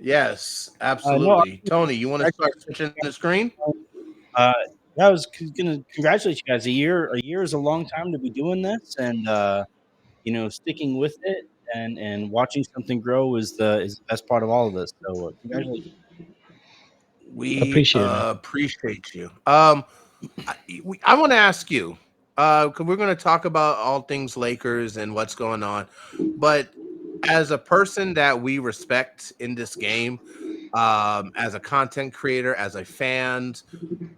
Yes, No, absolutely. Tony, you want to start switching the screen? uh, I was going to congratulate you guys. A year is a long time to be doing this, and sticking with it and watching something grow is the best part of all of this. So, congratulations. We Appreciate it, man. appreciate you. I want to ask you, because we're going to talk about all things Lakers and what's going on, but as a person that we respect in this game, as a content creator, as a fan,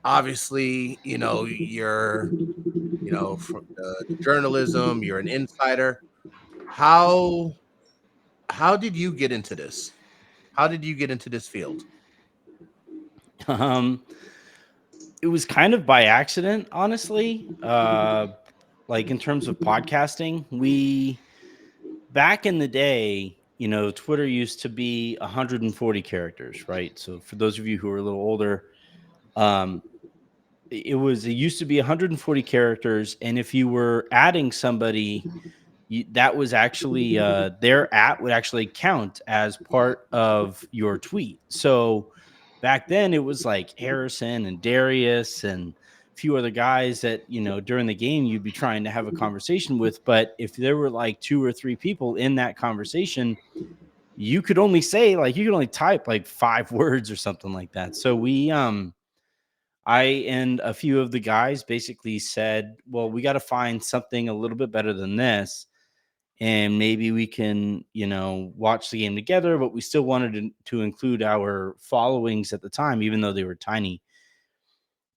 obviously, you're, from the journalism, you're an insider. How how did you get into this? How did you get into this field? Um, it was kind of by accident, honestly. Like in terms of podcasting, we back in the day, Twitter used to be 140 characters, right? So for those of you who are a little older, um, it used to be 140 characters, and if you were adding somebody, that was actually their at would actually count as part of your tweet. So back then it was like Harrison and Darius and a few other guys that during the game you'd be trying to have a conversation with, but if there were like two or three people in that conversation, you could only say, like, you could only type like 5 words or something like that. So I and a few of the guys basically said, well, we got to find something a little bit better than this, and maybe we can, watch the game together, but we still wanted to include our followings at the time, even though they were tiny.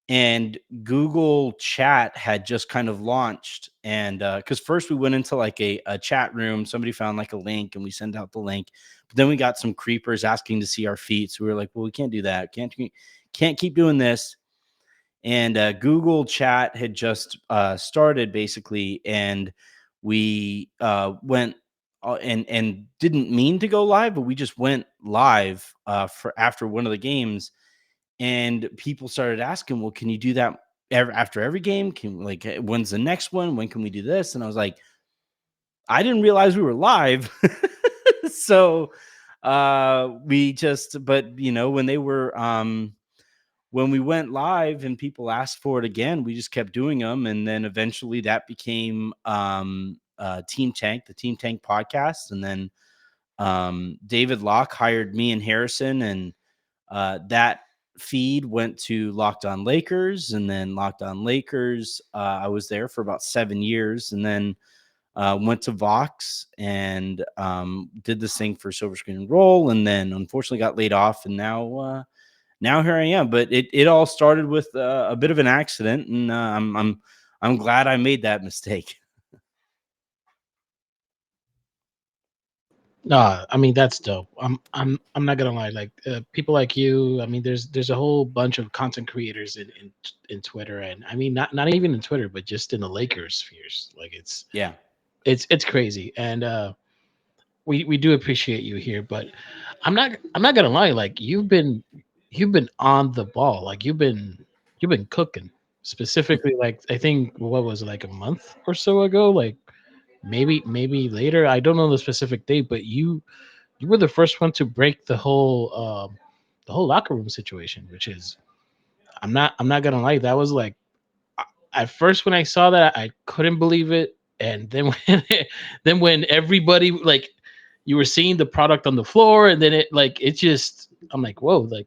And Google Chat had just kind of launched. And because first we went into like a chat room, somebody found like a link and we sent out the link. But then we got some creepers asking to see our feet. So we were like, well, we can't do that. Can't keep doing this. And Google Chat had just started basically. And we went and didn't mean to go live, but we just went live for after one of the games, and people started asking, well, can you do that after every game? When's the next one? When can we do this? And I was like, I didn't realize we were live. So we just, but when we went live and people asked for it again, we just kept doing them. And then eventually that became Team Tank, the Team Tank podcast. And then David Locke hired me and Harrison, and that feed went to Locked On Lakers. And then Locked On Lakers, I was there for about 7 years, and then went to Vox and did this thing for Silver Screen and Roll, and then unfortunately got laid off, and now here I am. But it all started with a bit of an accident, and I'm glad I made that mistake. I mean that's dope. I'm not gonna lie. Like people like you. I mean, there's a whole bunch of content creators in Twitter, and I mean not even in Twitter, but just in the Lakers spheres. Like Yeah. it's crazy, and we do appreciate you here. But I'm not gonna lie. Like you've been on the ball. Like you've been cooking. Specifically, like I think what was it, like a month or so ago. Like maybe later. I don't know the specific date, but you were the first one to break the whole locker room situation, which is I'm not gonna lie, that was like at first when I saw that I couldn't believe it, and then when then when everybody like you were seeing the product on the floor, and then it just I'm like whoa, like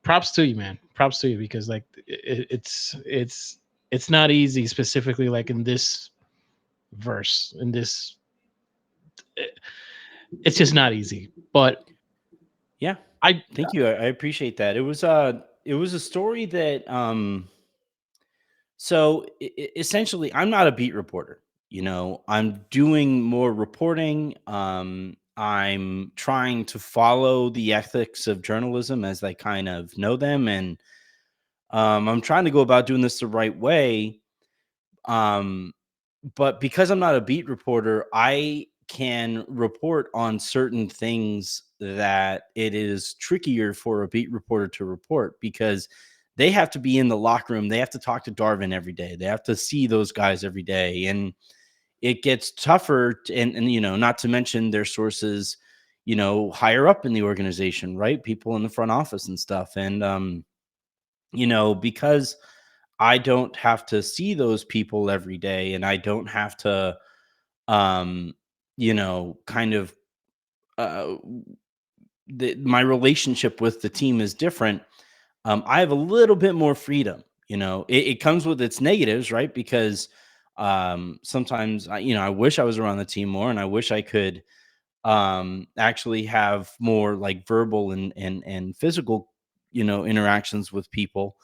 props to you, man, props to you, because like it's not easy, specifically like in this verse in this it's just not easy, but Yeah. I Thank you. I appreciate that. It was a story that so essentially I'm not a beat reporter. I'm doing more reporting. I'm trying to follow the ethics of journalism as I kind of know them, and I'm trying to go about doing this the right way. Um, but because I'm not a beat reporter, I can report on certain things that it is trickier for a beat reporter to report, because they have to be in the locker room. They have to talk to Darvin every day. They have to see those guys every day. And it gets tougher. And not to mention their sources, higher up in the organization, right? People in the front office and stuff. And, because I don't have to see those people every day, and I don't have to, kind of, uh, my relationship with the team is different. I have a little bit more freedom. It comes with its negatives, right? Because sometimes I wish I was around the team more, and I wish I could actually have more like verbal and physical, interactions with people.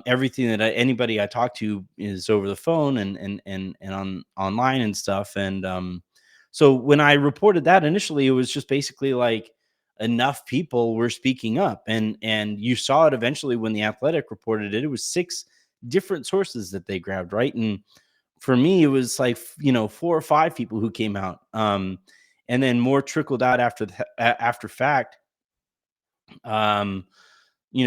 Everything that anybody I talk to is over the phone and on online and stuff. And so when I reported that initially, it was just basically like enough people were speaking up, and you saw it eventually when the Athletic reported it. It was six different sources that they grabbed, right? And for me, it was like, four or five people who came out. And then more trickled out after fact. Um,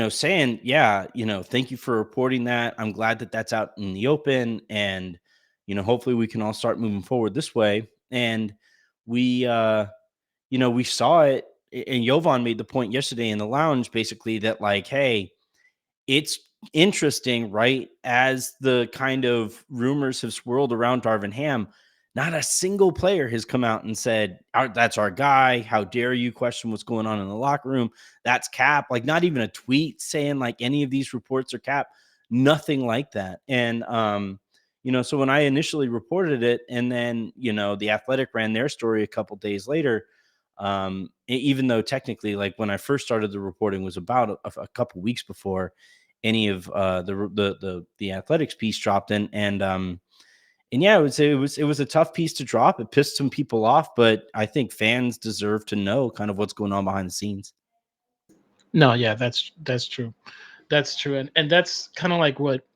saying, yeah, thank you for reporting that. I'm glad that that's out in the open, and hopefully we can all start moving forward this way. And we saw it, and Jovan made the point yesterday in the lounge, basically that like, hey, it's interesting, right? As the kind of rumors have swirled around Darvin Ham, not a single player has come out and said, That's our guy. How dare you question what's going on in the locker room? That's Cap." Like, not even a tweet saying like any of these reports are Cap. Nothing like that. And so when I initially reported it, and then the Athletic ran their story a couple days later, even though technically, like, when I first started the reporting was about a couple weeks before any of the Athletics piece dropped in. And yeah, I would say it was a tough piece to drop. It pissed some people off, but I think fans deserve to know kind of what's going on behind the scenes. No, yeah, that's true. That's true. And that's kind of like what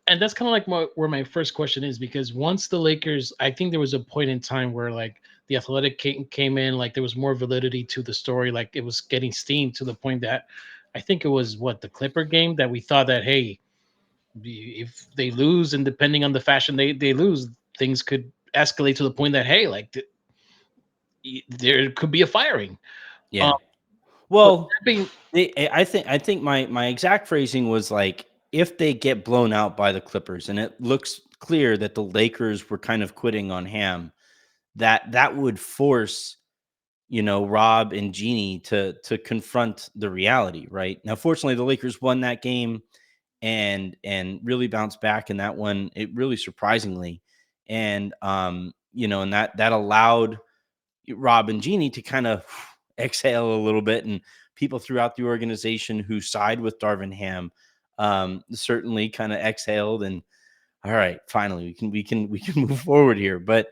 and that's kind of like where my first question is, because once the Lakers, I think there was a point in time where like the Athletic came in, like there was more validity to the story, like it was getting steam to the point that I think it was what, the Clipper game, that we thought that, hey, if they lose, and depending on the fashion they lose, things could escalate to the point that, hey, like there could be a firing. Um, Yeah. but Well, that being, I think my exact phrasing was like, if they get blown out by the Clippers, and it looks clear that the Lakers were kind of quitting on Ham, that would force Rob and Jeannie to confront the reality, right? Now, fortunately, the Lakers won that game and really bounced back in that one. It really surprisingly, and that allowed Rob and Jeannie to kind of exhale a little bit, and people throughout the organization who side with Darvin Ham certainly kind of exhaled and, all right, finally we can move forward here. But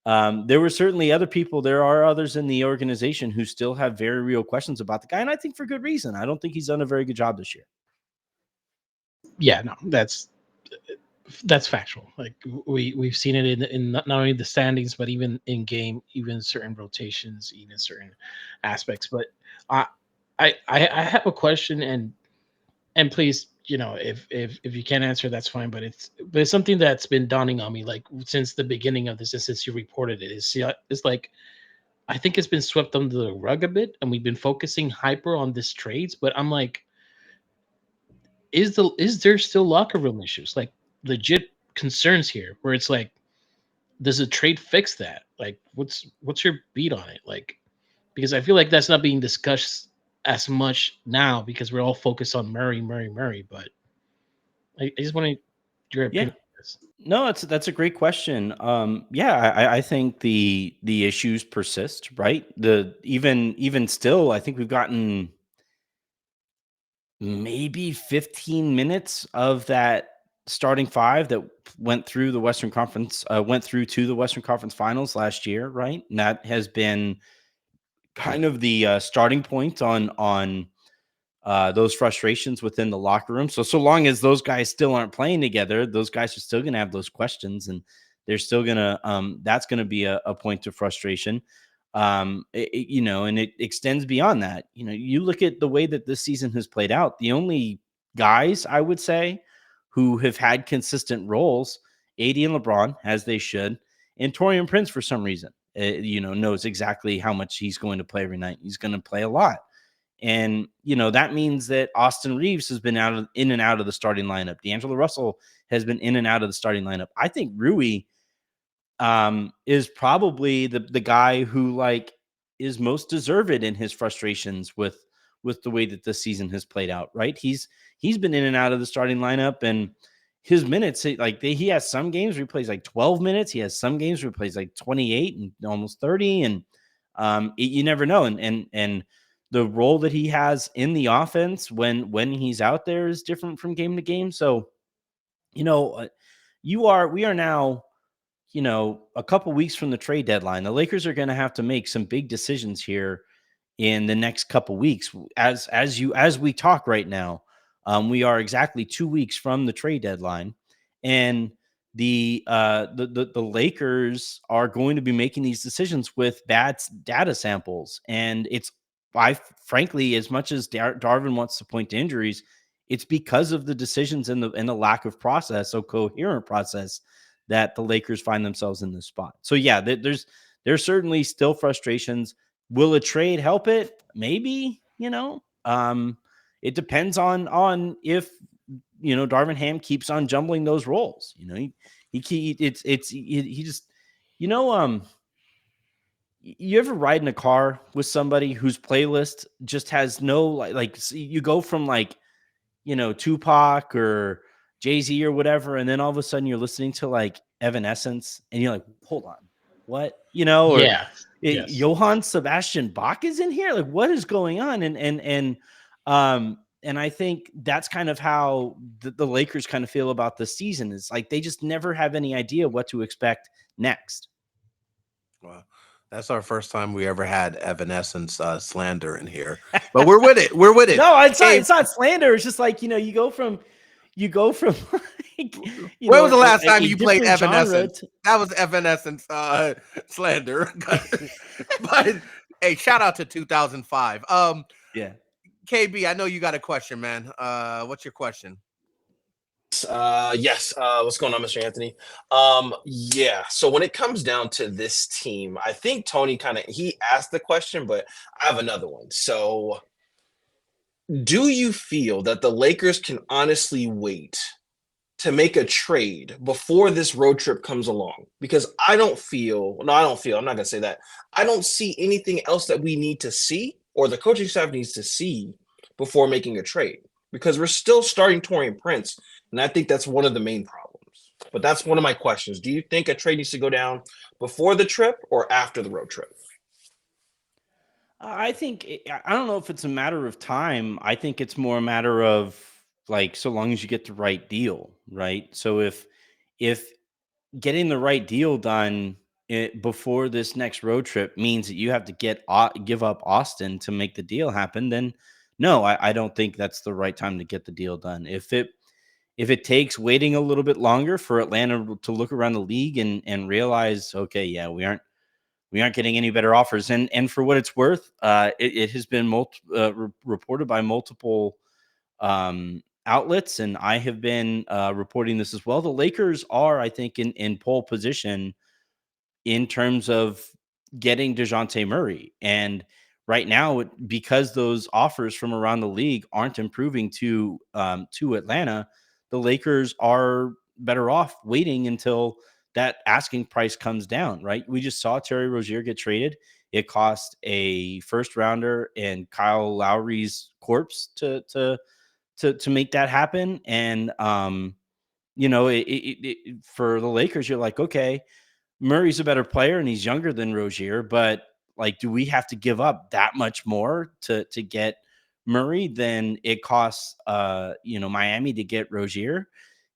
there were certainly other people. There are others in the organization who still have very real questions about the guy, and I think for good reason. I don't think he's done a very good job this year. yeah, no, that's factual. Like we've seen it in not only the standings, but even in game, even certain rotations, even certain aspects. But I I have a question, and please, if you can't answer, that's fine. But it's something that's been dawning on me, like since the beginning of this, and since you reported it. It's like, I think it's been swept under the rug a bit, and we've been focusing hyper on this trades. But I'm like, is there still locker room issues, like legit concerns here, where it's like, does a trade fix that? Like, what's your beat on it? Like, because I feel like that's not being discussed as much now, because we're all focused on Murray, Murray, Murray. But I just wanted your Yeah. opinion on this. No, that's a great question. Yeah, I think the issues persist, right? The even still, I think we've gotten maybe 15 minutes of that starting five that went through to the Western Conference Finals last year, right? And that has been kind of the starting point on those frustrations within the locker room. So long as those guys still aren't playing together, those guys are still going to have those questions, and they're still going to that's going to be a point of frustration. And it extends beyond that. You look at the way that this season has played out. The only guys I would say who have had consistent roles, AD and LeBron, as they should, and Torian Prince for some reason. knows exactly how much he's going to play every night. He's going to play a lot. And, that means that Austin Reeves has been in and out of the starting lineup. D'Angelo Russell has been in and out of the starting lineup. I think Rui is probably the guy who is most deserved in his frustrations with the way that this season has played out, right? He's been in and out of the starting lineup, and his minutes, he has some games where he plays 12 minutes. He has some games where he plays 28 and almost 30. And you never know. And the role that he has in the offense when he's out there is different from game to game. So, we are now, a couple weeks from the trade deadline. The Lakers are going to have to make some big decisions here in the next couple weeks. As we talk right now, we are exactly 2 weeks from the trade deadline, and the Lakers are going to be making these decisions with bad data samples. And frankly, as much as Darvin wants to point to injuries, it's because of the decisions and the lack of process, so coherent process, that the Lakers find themselves in this spot. So yeah, there's certainly still frustrations. Will a trade help it? Maybe, it depends on if, Darvin Ham keeps on jumbling those roles. He just, you ever ride in a car with somebody whose playlist just has no, you go from Tupac or Jay-Z or whatever, and then all of a sudden you're listening to Evanescence, and you're like, hold on, what? Or Yeah. Yes. Johann Sebastian Bach is in here. What is going on? And I think that's kind of how the Lakers kind of feel about the season. Is they just never have any idea what to expect next. Wow. That's our first time we ever had Evanescence slander in here, but we're with it. We're with it. No, it's not slander. It's just you go from when was the last time you played Evanescence? That was Evanescence slander. But hey, shout out to 2005. Yeah. KB, I know you got a question, man. What's your question? Yes. What's going on, Mr. Anthony? Yeah. So when it comes down to this team, I think Tony he asked the question, but I have another one. So do you feel that the Lakers can honestly wait to make a trade before this road trip comes along? Because I'm not going to say that. I don't see anything else that we need to see or the coaching staff needs to see before making a trade, because we're still starting Taurean Prince. And I think that's one of the main problems. But that's one of my questions. Do you think a trade needs to go down before the trip or after the road trip? I don't know if it's a matter of time. I think it's more a matter of so long as you get the right deal, right? So if getting the right deal done before this next road trip means that you have to give up Austin to make the deal happen, then no, I don't think that's the right time to get the deal done. If it takes waiting a little bit longer for Atlanta to look around the league and realize, okay, yeah, we aren't getting any better offers. And for what it's worth, it has been reported by multiple outlets, and I have been reporting this as well. The Lakers are, I think, in pole position in terms of getting DeJounte Murray. And right now, because those offers from around the league aren't improving to Atlanta, the Lakers are better off waiting until that asking price comes down, right? We just saw Terry Rozier get traded. It cost a first rounder and Kyle Lowry's corpse to make that happen. And for the Lakers, you're like, okay, Murray's a better player and he's younger than Rozier, but do we have to give up that much more to get Murray than it costs Miami to get Rozier?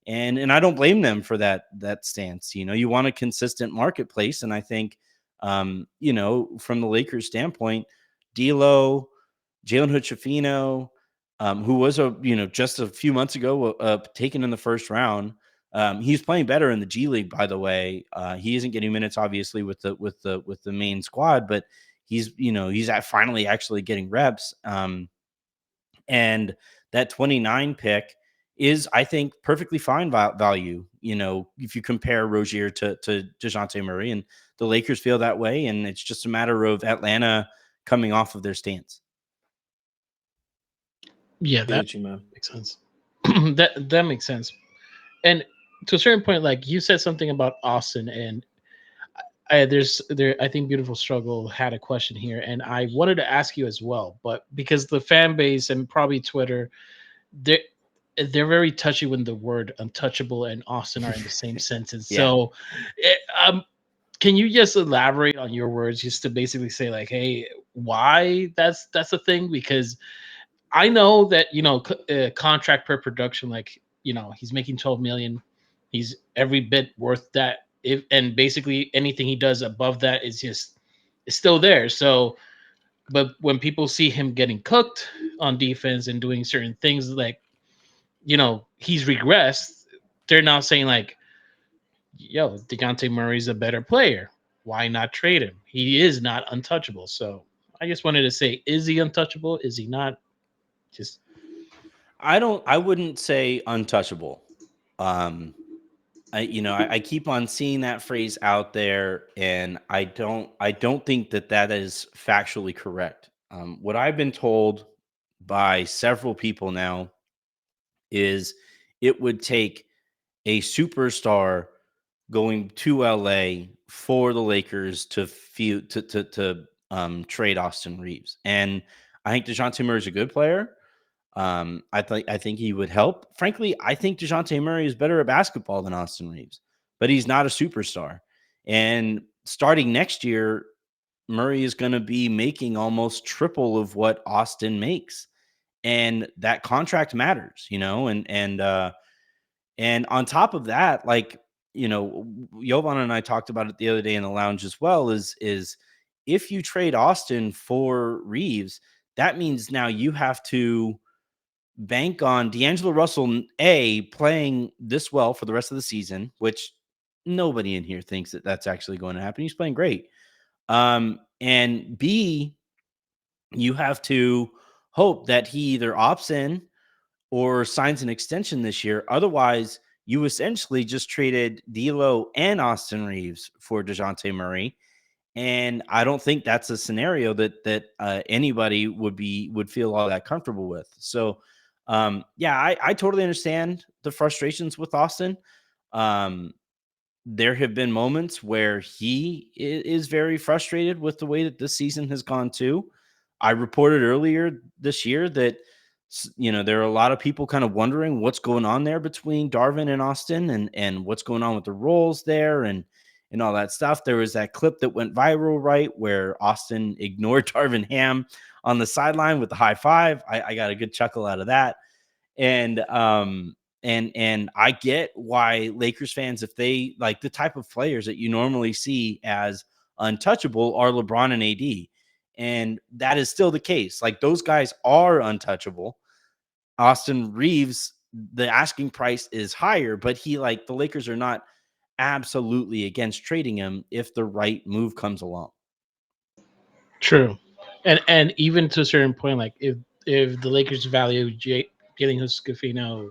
And I don't blame them for that stance. You want a consistent marketplace. And I think, from the Lakers standpoint, D'Lo, Jalen Hood-Schifino, who was just a few months ago taken in the first round. He's playing better in the G League, by the way. He isn't getting minutes, obviously, with the main squad, but he's finally actually getting reps. And that 29 pick is, I think, perfectly fine value. If you compare Rozier to DeJounte Murray, and the Lakers feel that way, and it's just a matter of Atlanta coming off of their stance. Yeah, that Gucci, man. makes sense. That makes sense. And to a certain point, like you said something about Austin, and I think Beautiful Struggle had a question here, and I wanted to ask you as well, but because the fan base and probably Twitter, they're they're very touchy when the word untouchable and Austin are in the same sentence. Yeah. So, eh, um, can you just elaborate on your words, just to basically say like, hey, why that's a thing? Because I know that contract per production, like he's making 12 million, he's every bit worth that. If and basically anything he does above that is still there. So, but when people see him getting cooked on defense and doing certain things, like he's regressed, they're now saying like, yo, DeJounte Murray's a better player. Why not trade him? He is not untouchable. So I just wanted to say, is he untouchable? Is he not? Just I wouldn't say untouchable. I keep on seeing that phrase out there, and I don't think that is factually correct. What I've been told by several people now is it would take a superstar going to LA for the Lakers to trade Austin Reeves. And I think DeJounte Murray is a good player. I think he would help. Frankly, I think DeJounte Murray is better at basketball than Austin Reeves, but he's not a superstar. And starting next year, Murray is going to be making almost triple of what Austin makes. And that contract matters, and on top of that, like, Jovan and I talked about it the other day in the lounge as well, is if you trade Austin for Reeves, that means now you have to bank on D'Angelo Russell, playing this well for the rest of the season, which nobody in here thinks that that's actually going to happen. He's playing great. And B, you have to hope that he either opts in or signs an extension this year. Otherwise, you essentially just traded D'Lo and Austin Reeves for DeJounte Murray. And I don't think that's a scenario that anybody would feel all that comfortable with. So, I totally understand the frustrations with Austin. There have been moments where he is very frustrated with the way that this season has gone too. I reported earlier this year that there are a lot of people kind of wondering what's going on there between Darvin and Austin, and what's going on with the roles there and all that stuff. There was that clip that went viral, right, where Austin ignored Darvin Ham on the sideline with the high five. I got a good chuckle out of that. And I get why Lakers fans, if they like the type of players that you normally see as untouchable, are LeBron and AD. And that is still the case. Like, those guys are untouchable. Austin Reeves, the asking price is higher, but the Lakers are not absolutely against trading him if the right move comes along. true. And even to a certain point, like if the Lakers value getting Scafino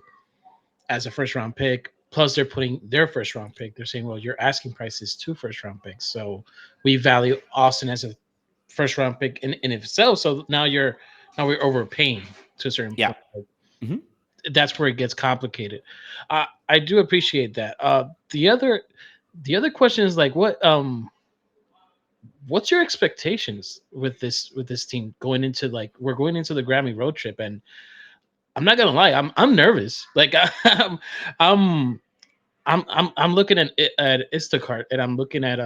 as a first round pick, plus they're putting their first round pick, they're saying, well, your asking price is 2 first round picks. So we value Austin as a first round pick in itself. So now we're overpaying to a certain Yeah. point. Mhm. That's where it gets complicated. I do appreciate that. The other question is like, what's your expectations with this team going into, like, we're going into the Grammy road trip, and I'm not gonna lie, I'm nervous. Like I'm I'm looking at Instacart, and I'm looking at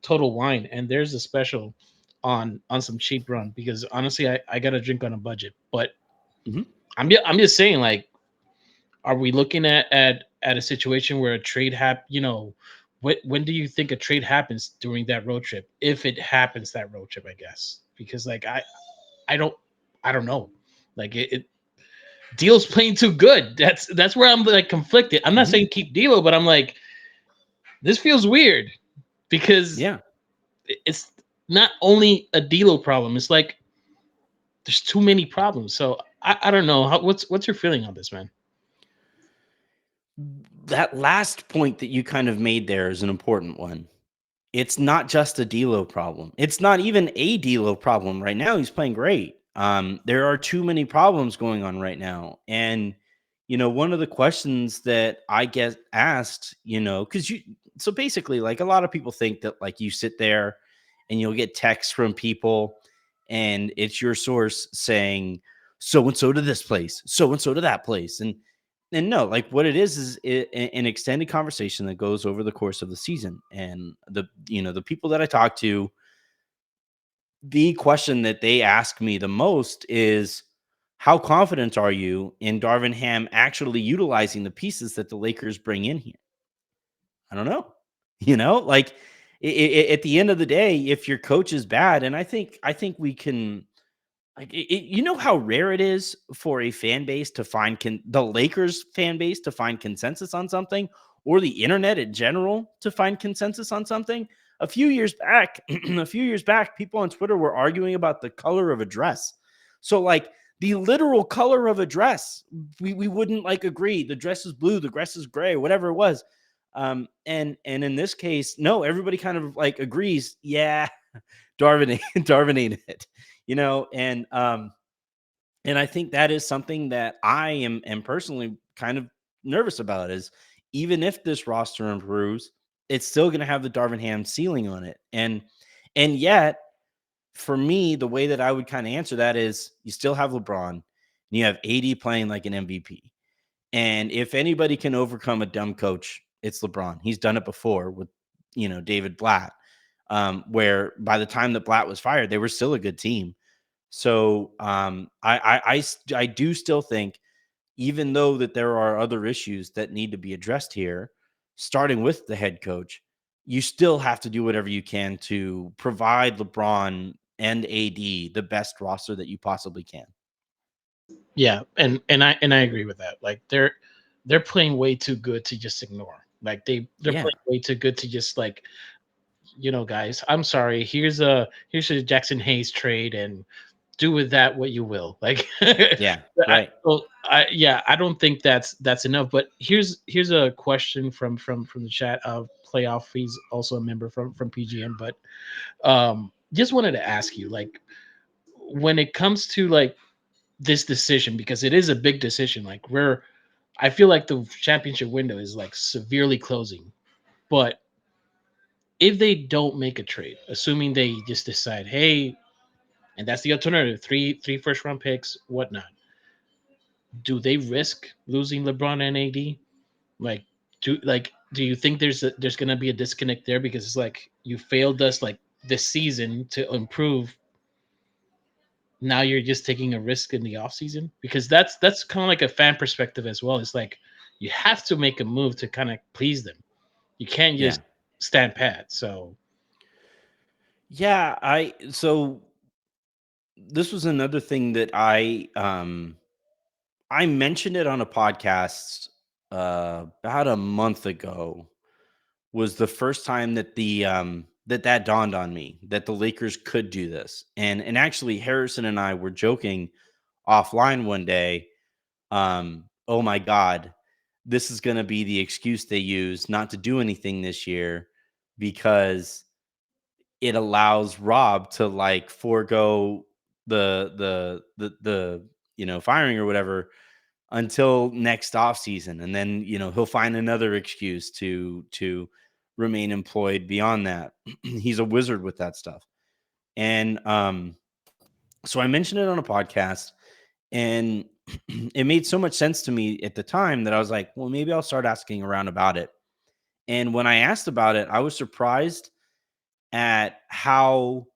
Total Wine, and there's a special on some cheap run, because honestly, I got to drink on a budget. But Mhm. I'm just saying, like, are we looking at a situation where a trade when do you think a trade happens during that road trip, if it happens that road trip, I guess? Because like I don't know, like it Deal's playing too good. That's where I'm like conflicted. I'm not Mhm. saying keep Deal, but I'm like, this feels weird, because Yeah. it's not only a D'Lo problem. It's like there's too many problems. So I don't know. What's your feeling on this, man? That last point that you kind of made there is an important one. it's not just a D'Lo problem. It's not even a D'Lo problem right now. He's playing great. There are too many problems going on right now. And, one of the questions that I get asked, because so basically, like, a lot of people think that, like, you sit there and you'll get texts from people and it's your source saying, so and so to this place, so and so to that place. And no, like, what it is an extended conversation that goes over the course of the season. And the people that I talk to, the question that they ask me the most is, how confident are you in Darvin Ham actually utilizing the pieces that the Lakers bring in here? I don't know. Like, at the end of the day, if your coach is bad, and I think we can, like, how rare it is for a fan base to find the Lakers fan base to find consensus on something, or the internet in general to find consensus on something. A few years back, people on Twitter were arguing about the color of a dress. So, like, the literal color of a dress, we wouldn't, like, agree. The dress is blue, the dress is gray, whatever it was. And in this case, no, everybody kind of, like, agrees. Yeah, Darvin ain't it. And I think that is something that I am personally kind of nervous about, is even if this roster improves, it's still going to have the Darvin Ham ceiling on it. And yet, for me, the way that I would kind of answer that is, you still have LeBron and you have AD playing like an MVP. And if anybody can overcome a dumb coach, it's LeBron. He's done it before with, David Blatt, where by the time that Blatt was fired, they were still a good team. So I do still think, even though that there are other issues that need to be addressed here, starting with the head coach, you still have to do whatever you can to provide LeBron and AD the best roster that you possibly can. Yeah, and I agree with that. Like, they're playing way too good to just ignore. Like, they're playing way too good to just, like, guys, I'm sorry. Here's a Jackson Hayes trade, and do with that what you will. Like, Yeah, right. I don't think that's enough. But here's a question from the chat of Playoff. He's also a member from PGM, but just wanted to ask you, like, when it comes to, like, this decision, because it is a big decision. Like, I feel like the championship window is, like, severely closing, but if they don't make a trade, assuming they just decide, hey, and that's the alternative, three first round picks, whatnot, do they risk losing LeBron and AD? Like, do you think there's gonna be a disconnect there, because it's like, you failed us, like, this season to improve. Now you're just taking a risk in the offseason? Because that's kind of like a fan perspective as well. It's like, you have to make a move to kind of please them. You can't just stand pat. So yeah, so this was another thing that I mentioned it on a podcast about a month ago. Was the first time that that dawned on me, that the Lakers could do this. And actually, Harrison and I were joking offline one day. Oh my God, this is going to be the excuse they use not to do anything this year, because it allows Rob to, like, forego the firing or whatever until next offseason. And then, he'll find another excuse to remain employed beyond that. He's a wizard with that stuff. And so I mentioned it on a podcast, and it made so much sense to me at the time that I was like, well, maybe I'll start asking around about it. And when I asked about it, I was surprised at how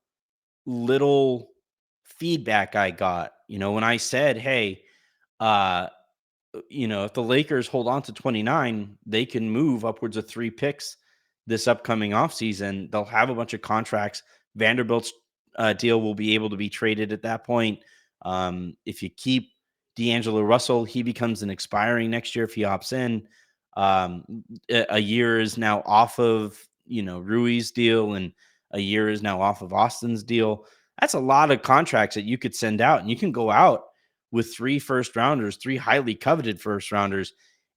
little feedback I got. When I said, hey, if the Lakers hold on to 29, they can move upwards of 3 picks this upcoming offseason. They'll have a bunch of contracts. Vanderbilt's deal will be able to be traded at that point. If you keep D'Angelo Russell, he becomes an expiring next year if he opts in. A year is now off of, Rui's deal, and a year is now off of Austin's deal. That's a lot of contracts that you could send out, and you can go out with 3 first rounders, 3 highly coveted first rounders,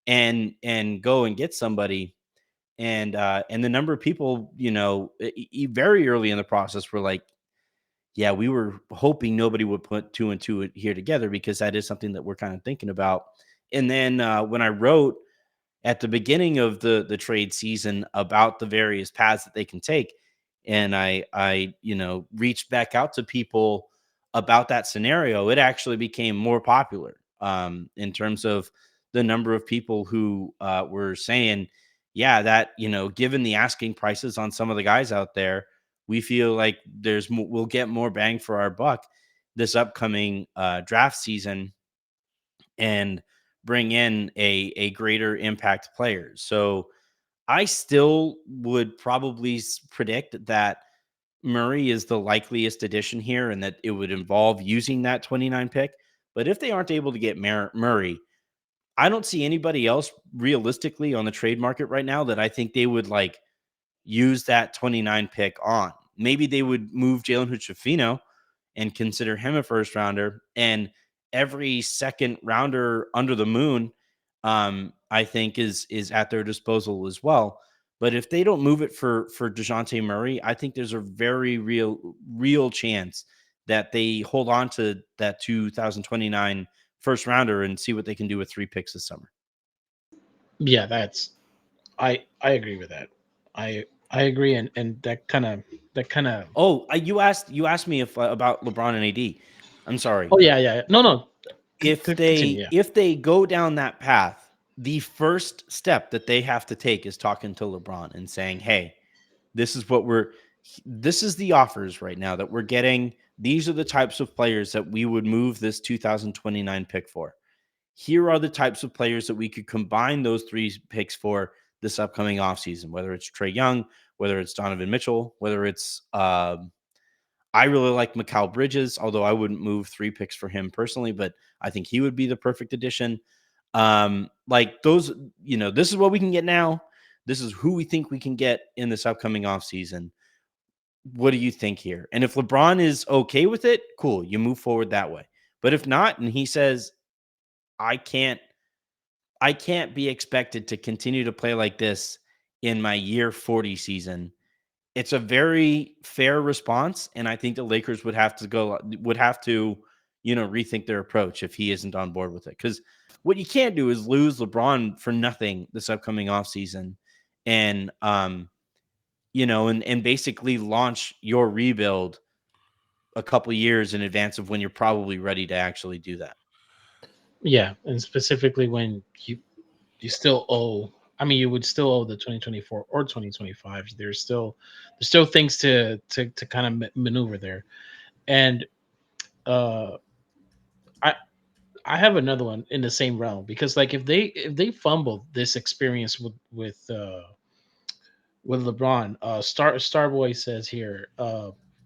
and go and get somebody. And the number of people, very early in the process were like, yeah, we were hoping nobody would put 2 and 2 here together, because that is something that we're kind of thinking about. And then when I wrote at the beginning of the trade season about the various paths that they can take, and I reached back out to people about that scenario, it actually became more popular in terms of the number of people who were saying, yeah, that, given the asking prices on some of the guys out there, we feel like we'll get more bang for our buck this upcoming draft season, and bring in a greater impact player. So I still would probably predict that Murray is the likeliest addition here, and that it would involve using that 29 pick. But if they aren't able to get Murray, I don't see anybody else realistically on the trade market right now that I think they would like use that 29 pick on. Maybe they would move Jalen Hood-Schifino and consider him a first rounder, and every second rounder under the moon, I think is at their disposal as well. But if they don't move it for DeJounte Murray, I think there's a very real chance that they hold on to that 2029 first rounder and see what they can do with 3 picks this summer. Yeah, I agree with that. I agree, and that kind of. Oh, you asked me if about LeBron and AD. I'm sorry. Oh yeah. No. Continue, yeah. If they go down that path, the first step that they have to take is talking to LeBron and saying, "Hey, this is the offers right now that we're getting. These are the types of players that we would move this 2029 pick for. Here are the types of players that we could combine those 3 picks for this upcoming offseason, whether it's Trae Young, whether it's Donovan Mitchell, whether it's I really like Mikal Bridges, although I wouldn't move 3 picks for him personally, but I think he would be the perfect addition. Like those, this is what we can get now. This is who we think we can get in this upcoming offseason. What do you think here?" And if LeBron is okay with it, cool, you move forward that way. But if not, and he says, I can't be expected to continue to play like this in my year 40 season, it's a very fair response, and I think the Lakers would have to rethink their approach if he isn't on board with it. Because what you can't do is lose LeBron for nothing this upcoming offseason, and and basically launch your rebuild a couple years in advance of when you're probably ready to actually do that. Yeah, and specifically when you still owe. I mean, you would still owe the 2024 or 2025. There's still things to kind of maneuver there, and I have another one in the same realm, because like if they fumble this experience with LeBron, Starboy says here,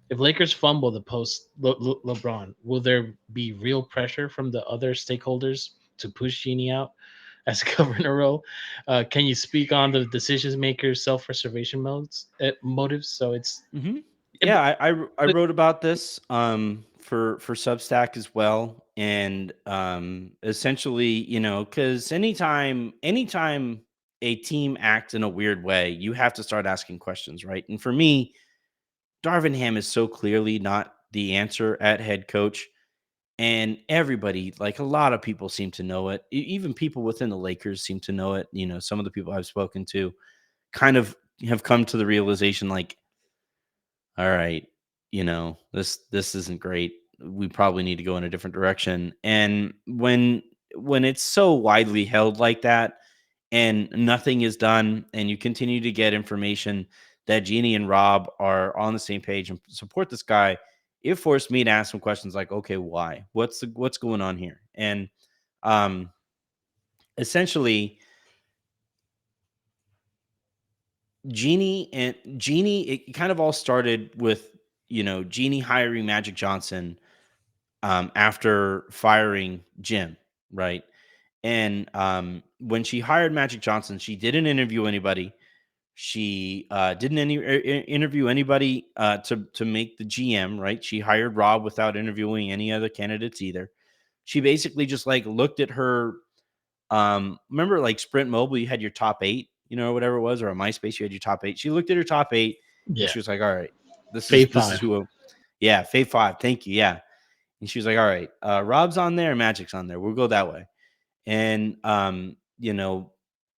if Lakers fumble the post LeBron, will there be real pressure from the other stakeholders to push Genie out as governor role? Can you speak on the decision makers' self-preservation motives? So it's yeah, I wrote about this for Substack as well, and essentially, because anytime a team acts in a weird way, you have to start asking questions, right? And for me, Darvin Ham is so clearly not the answer at head coach. And everybody, like a lot of people, seem to know it. Even people within the Lakers seem to know it. Some of the people I've spoken to kind of have come to the realization, like, all right, this isn't great. We probably need to go in a different direction. And when it's so widely held like that, and nothing is done, and you continue to get information that Jeannie and Rob are on the same page and support this guy, it forced me to ask some questions like, okay, why? What's going on here? And essentially, Jeannie, it kind of all started with, Jeannie hiring Magic Johnson after firing Jim, right? And when she hired Magic Johnson, she didn't interview anybody. She didn't interview anybody to make the GM, right? She hired Rob without interviewing any other candidates either. She basically just like looked at her. Remember, like Sprint Mobile, you had your top 8, whatever it was, or on MySpace, you had your top 8. She looked at her top 8 and Yeah. she was like, all right, this Fave is 5. who, yeah, Fave 5. Thank you. Yeah. And she was like, all right, Rob's on there, Magic's on there. We'll go that way. And,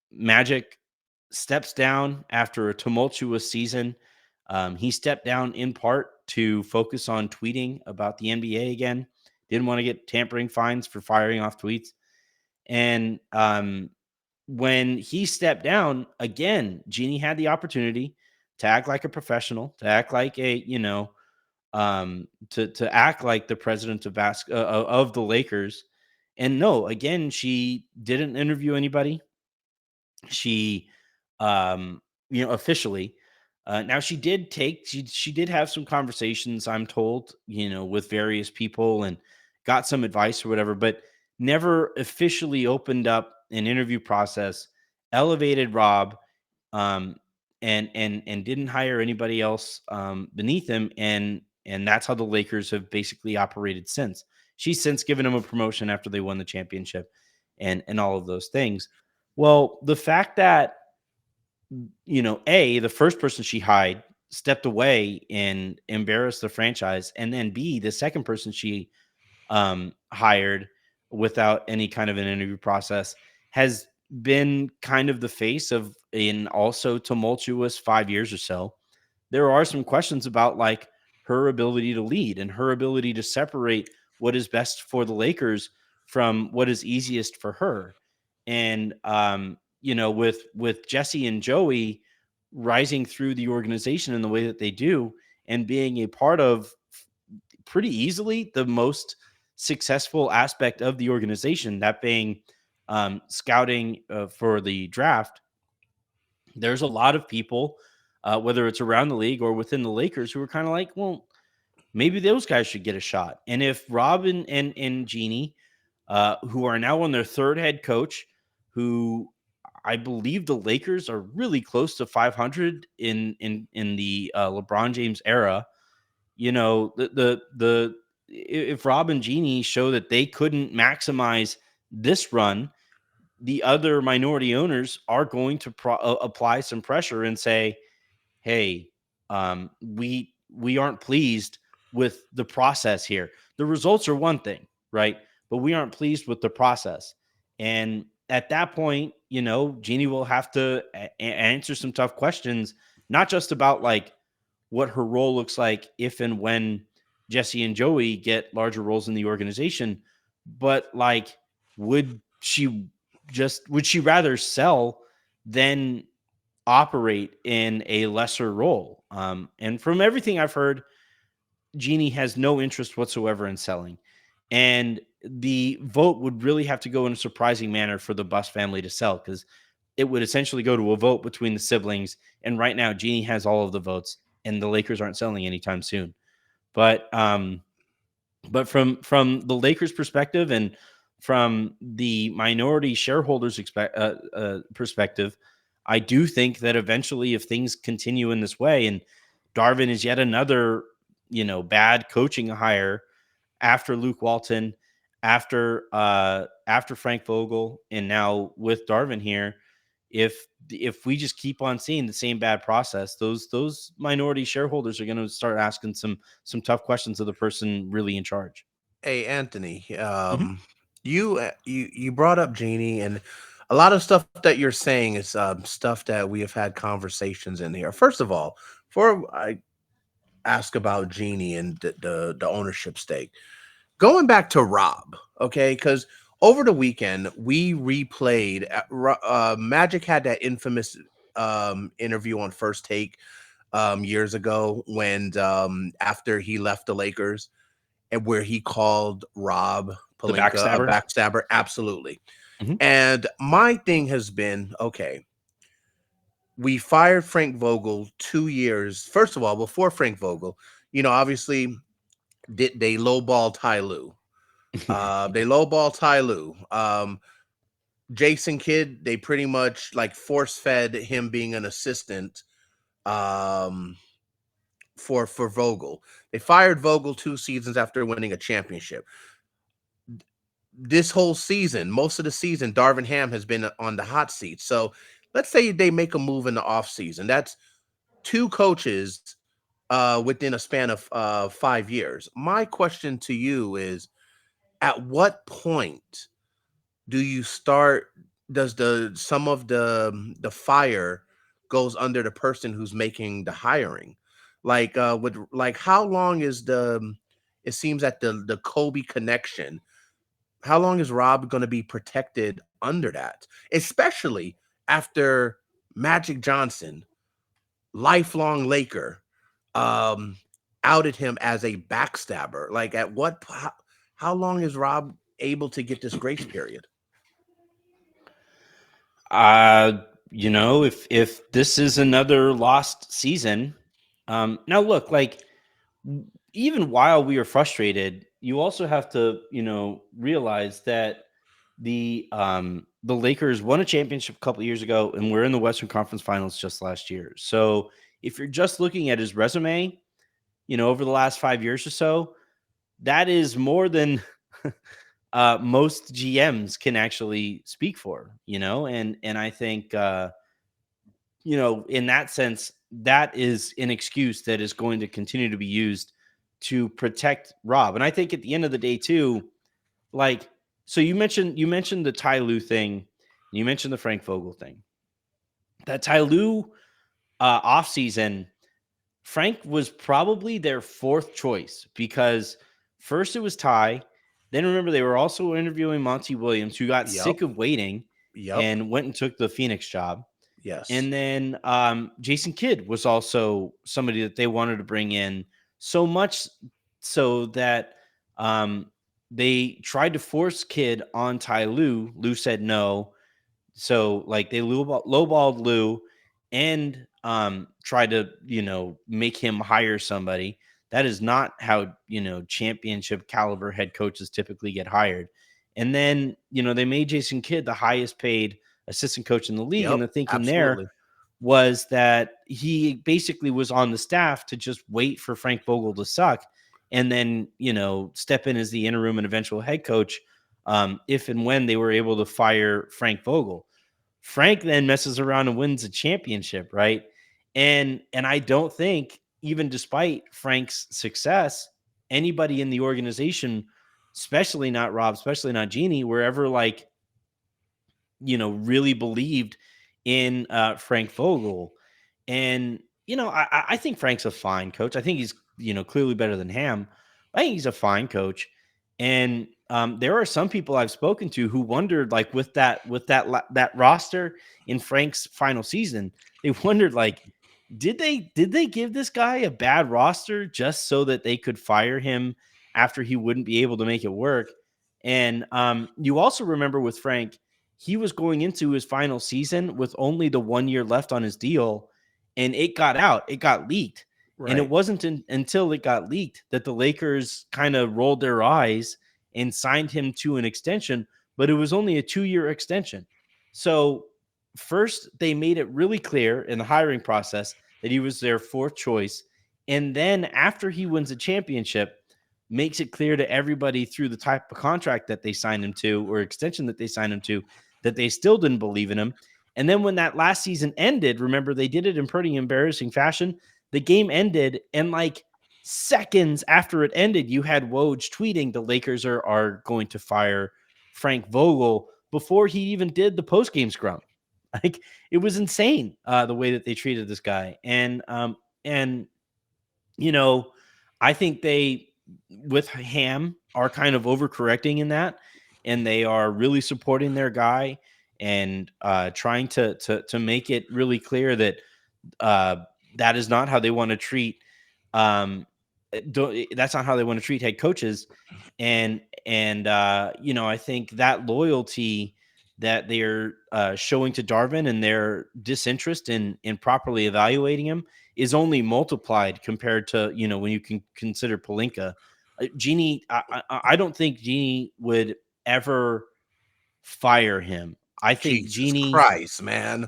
Magic steps down after a tumultuous season. He stepped down in part to focus on tweeting about the NBA again. Didn't want to get tampering fines for firing off tweets. And when he stepped down again, Jeannie had the opportunity to act like a professional, to act like a, to act like the president of the Lakers. And no, again, she didn't interview anybody. She, officially. Now she did have some conversations, I'm told, with various people and got some advice or whatever, but never officially opened up an interview process, elevated Rob, and didn't hire anybody else beneath him, and that's how the Lakers have basically operated since. She's since given him a promotion after they won the championship, and all of those things. Well, the fact that the first person she hired stepped away and embarrassed the franchise, and then B, the second person she hired without any kind of an interview process has been kind of the face of an also tumultuous 5 years or so. There are some questions about like her ability to lead and her ability to separate what is best for the Lakers from what is easiest for her. And with Jesse and Joey rising through the organization in the way that they do and being a part of pretty easily the most successful aspect of the organization, that being scouting for the draft, there's a lot of people, whether it's around the league or within the Lakers, who are kind of like, well, maybe those guys should get a shot. And if Robin and Jeannie, who are now on their third head coach, who I believe the Lakers are really close to 500 in the LeBron James era, if Rob and Jeannie show that they couldn't maximize this run, the other minority owners are going to apply some pressure and say, hey, we aren't pleased with the process here. The results are one thing, right? But we aren't pleased with the process. And at that point, Jeannie will have to answer some tough questions, not just about like what her role looks like if and when Jesse and Joey get larger roles in the organization, but like, would she rather sell than operate in a lesser role? And from everything I've heard, Jeannie has no interest whatsoever in selling. And the vote would really have to go in a surprising manner for the Buss family to sell, because it would essentially go to a vote between the siblings. And right now, Jeannie has all of the votes, and the Lakers aren't selling anytime soon. But from the Lakers' perspective and from the minority shareholders' perspective, I do think that eventually, if things continue in this way, and Darvin is yet another, bad coaching hire after Luke Walton, after Frank Vogel, and now with Darvin here, if we just keep on seeing the same bad process, those minority shareholders are going to start asking some tough questions of the person really in charge. Hey, Anthony, you brought up Jeannie, and a lot of stuff that you're saying is stuff that we have had conversations in here. First of all, before I ask about Jeannie and the ownership stake, going back to Rob, okay, because over the weekend we replayed. Magic had that infamous interview on First Take years ago when after he left the Lakers, and where he called Rob Pelinka a backstabber. Absolutely. Mm-hmm. And my thing has been, okay, we fired Frank Vogel 2 years. First of all, before Frank Vogel, obviously they lowball Ty Lue. They lowball Ty Lue. Jason Kidd, they pretty much like force fed him being an assistant for Vogel. They fired Vogel 2 seasons after winning a championship. This whole season, most of the season, Darvin Ham has been on the hot seat. So let's say they make a move in the offseason. That's two coaches within a span of 5 years. My question to you is, at what point do you start does the some of the fire goes under the person who's making the hiring? Like with like how long is it seems that the Kobe connection, how long is Rob going to be protected under that? Especially after Magic Johnson, lifelong Laker, um outed him as a backstabber. Like at how long is Rob able to get this grace period? If this is another lost season, now look, like even while we are frustrated, you also have to, realize that the Lakers won a championship a couple years ago, and we're in the Western Conference Finals just last year. So if you're just looking at his resume, over the last 5 years or so, that is more than most GMs can actually speak for, and I think in that sense, that is an excuse that is going to continue to be used to protect Rob. And I think at the end of the day, too, like, so you mentioned the Ty Lue thing, you mentioned the Frank Vogel thing. That Ty Lue offseason, Frank was probably their fourth choice because first it was Ty. Then remember, they were also interviewing Monty Williams, who got sick of waiting and went and took the Phoenix job. Yes. And then Jason Kidd was also somebody that they wanted to bring in, so much so that they tried to force Kidd on Ty Lue. Lue said no. So like they lowballed Lue and tried to, make him hire somebody. That is not how, championship caliber head coaches typically get hired. And then, they made Jason Kidd the highest paid assistant coach in the league. And the thinking there was that he basically was on the staff to just wait for Frank Vogel to suck and then, step in as the interim and eventual head coach if and when they were able to fire Frank Vogel. Frank then messes around and wins a championship, right? And I don't think, even despite Frank's success, anybody in the organization, especially not Rob, especially not Jeannie, were ever like, really believed in Frank Vogel. And, I think Frank's a fine coach. I think he's, clearly better than Ham. I think he's a fine coach. And there are some people I've spoken to who wondered, like, with that roster in Frank's final season, they wondered, like, did they give this guy a bad roster just so that they could fire him after he wouldn't be able to make it work? And you also remember with Frank, he was going into his final season with only the 1 year left on his deal, and it got leaked. Right. And it wasn't until it got leaked that the Lakers kind of rolled their eyes and signed him to an extension, but it was only a 2-year extension. So first, they made it really clear in the hiring process that he was their fourth choice. And then after he wins a championship, makes it clear to everybody through the type of contract that they signed him to or extension that they signed him to that they still didn't believe in him. And then when that last season ended, remember, they did it in pretty embarrassing fashion. The game ended, and like seconds after it ended, you had Woj tweeting the Lakers are going to fire Frank Vogel before he even did the post-game scrum. Like, it was insane the way that they treated this guy. And I think they, with Ham, are kind of overcorrecting in that, and they are really supporting their guy and trying to make it really clear that that is not how they want to treat. That's not how they want to treat head coaches, and I think that loyalty that they're showing to Darvin and their disinterest in properly evaluating him is only multiplied compared to when you can consider Pelinka. Jeannie, I don't think Jeannie would ever fire him. I think Jesus Jeannie, Christ, man.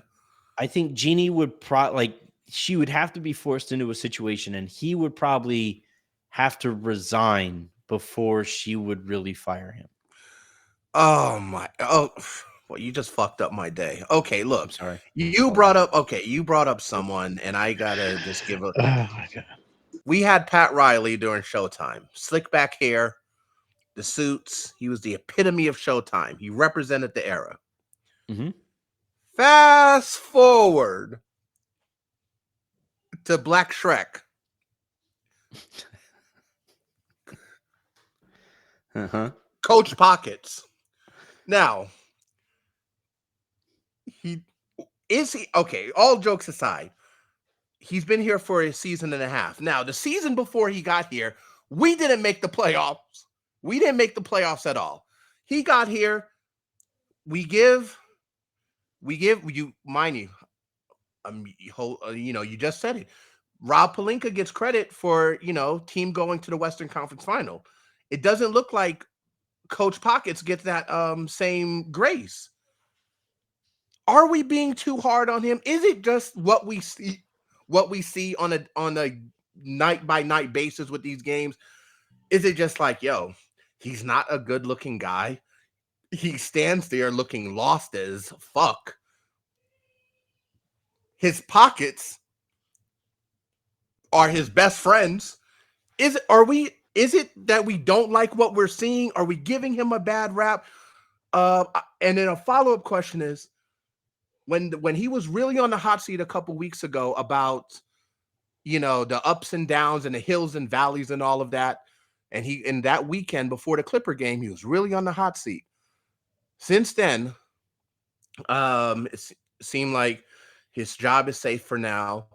I think Jeannie would she would have to be forced into a situation, and he would probably have to resign before she would really fire him. Oh my! Oh, Well, you just fucked up my day. Okay, I'm look, sorry. you brought up someone, and I gotta just give a. Oh my god. We had Pat Riley during Showtime. Slick back hair, the suits. He was the epitome of Showtime. He represented the era. Mm-hmm. Fast forward to Black Shrek. Uh-huh. Coach Pockets. Now, he okay, all jokes aside, he's been here for a season and a half. Now, the season before he got here, we didn't make the playoffs. We didn't make the playoffs at all. He got here. We give you, mind you, you just said it. Rob Pelinka gets credit for, team going to the Western Conference Final. It doesn't look like Coach Pockets gets that same grace. Are we being too hard on him? Is it just what we see on a night by night basis with these games? Is it just like, yo, he's not a good looking guy. He stands there looking lost as fuck. His pockets are his best friends. Is it that we don't like what we're seeing? Are we giving him a bad rap? And then a follow-up question is, when he was really on the hot seat a couple weeks ago about, the ups and downs and the hills and valleys and all of that, and he, in that weekend before the Clipper game, he was really on the hot seat. Since then, it seemed like his job is safe for now.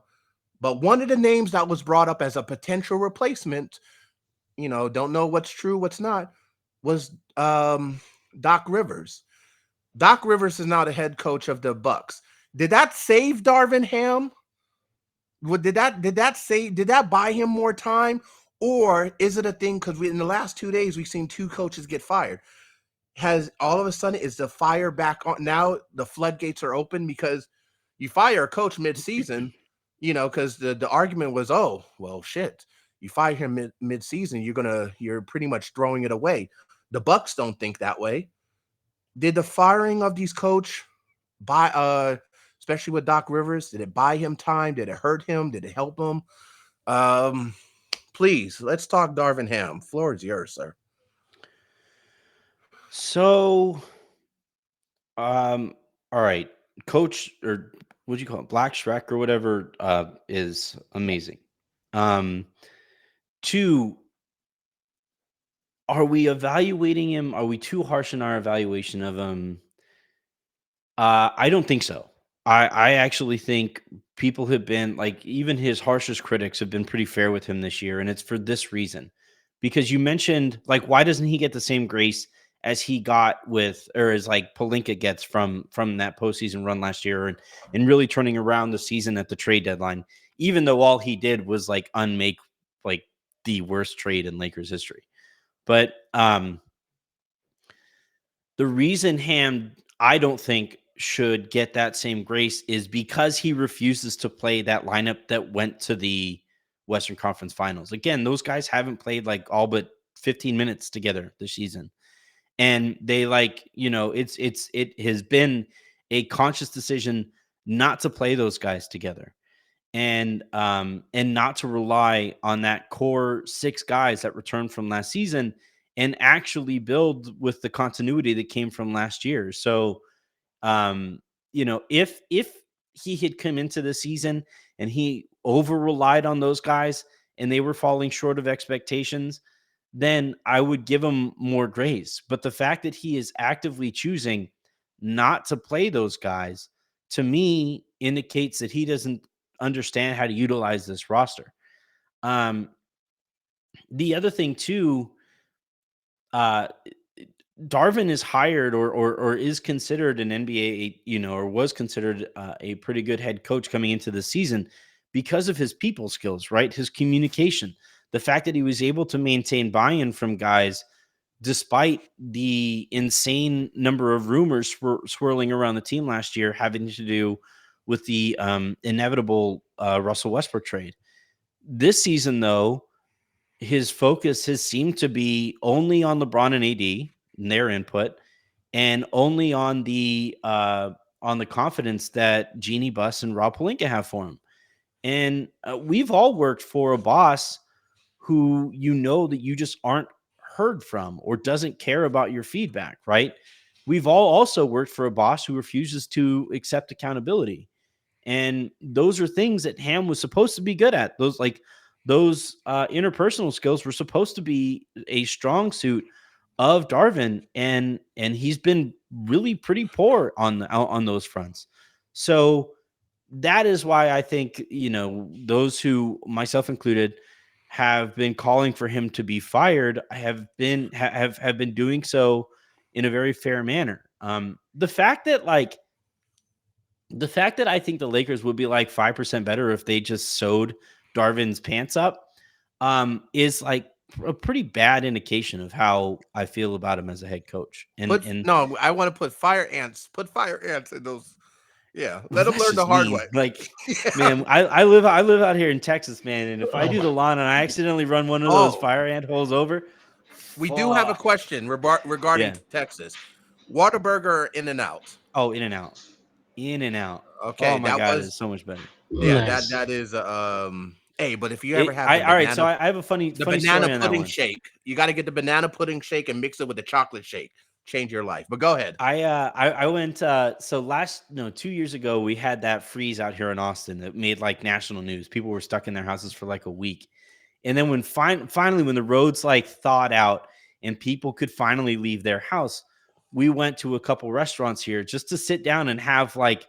But one of the names that was brought up as a potential replacement, don't know what's true, what's not, was Doc Rivers. Doc Rivers is now the head coach of the Bucks. Did that save Darvin Ham? Did that buy him more time? Or is it a thing because in the last 2 days we've seen 2 coaches get fired? Has all of a sudden, is the fire back on? Now the floodgates are open because you fire a coach mid-season, because the argument was, oh, well, shit, you fire him mid-season, you're pretty much throwing it away. The Bucks don't think that way. Did the firing of these coach especially with Doc Rivers, did it buy him time? Did it hurt him? Did it help him? Please, let's talk Darvin Ham. Floor is yours, sir. So, all right, Coach, or what do you call it, Black Shrek or whatever, is amazing. 2, are we evaluating him? Are we too harsh in our evaluation of him? I don't think so. I actually think people have been, like, even his harshest critics have been pretty fair with him this year, and it's for this reason. Because you mentioned, like, why doesn't he get the same grace as he got with, or as like Pelinka gets from that postseason run last year, and really turning around the season at the trade deadline, even though all he did was like unmake like the worst trade in Lakers history. But the reason Ham, I don't think, should get that same grace is because he refuses to play that lineup that went to the Western Conference Finals. Again, those guys haven't played like all but 15 minutes together this season. And they it has been a conscious decision not to play those guys together, and not to rely on that core 6 guys that returned from last season and actually build with the continuity that came from last year. So, if he had come into the season and he over relied on those guys and they were falling short of expectations, then I would give him more grace. But the fact that he is actively choosing not to play those guys, to me, indicates that he doesn't understand how to utilize this roster. The other thing too, Darvin is hired or is considered an NBA, or was considered a pretty good head coach coming into the season because of his people skills, right? His communication, the fact that he was able to maintain buy-in from guys despite the insane number of rumors swirling around the team last year having to do with the inevitable Russell Westbrook trade. This season, though, his focus has seemed to be only on LeBron and AD and their input, and only on the confidence that Jeannie Buss and Rob Pelinka have for him. And we've all worked for a boss who that you just aren't heard from or doesn't care about your feedback, right? We've all also worked for a boss who refuses to accept accountability. And those are things that Ham was supposed to be good at. Those interpersonal skills were supposed to be a strong suit of Darvin, and he's been really pretty poor on those fronts. So that is why I think, those who, myself included, have been calling for him to be fired have been doing so in a very fair manner. The fact that I think the Lakers would be like 5% better if they just sewed Darvin's pants up is like a pretty bad indication of how I feel about him as a head coach. No, I want to put fire ants. Put fire ants in those. Yeah, let them That's learn the just hard mean. way. Like, Yeah. man, I live out here in Texas, man, and if I do the lawn and I accidentally run one of those fire ant holes over, we do have a question regarding Texas. Whataburger or In-N-Out? Oh, In-N-Out. In-N-Out. Okay, Oh my God, it's so much better. Yeah, Nice. that is hey, but if you ever have all right, so I have a funny banana story on that pudding one. shake, you got to get the banana pudding shake and mix it with the chocolate shake. Change your life. But go ahead. I went 2 years ago we had that freeze out here in Austin that made like national news. People were stuck in their houses for like a week. And then when finally when the roads like thawed out and people could finally leave their house, we went to a couple restaurants here just to sit down and have like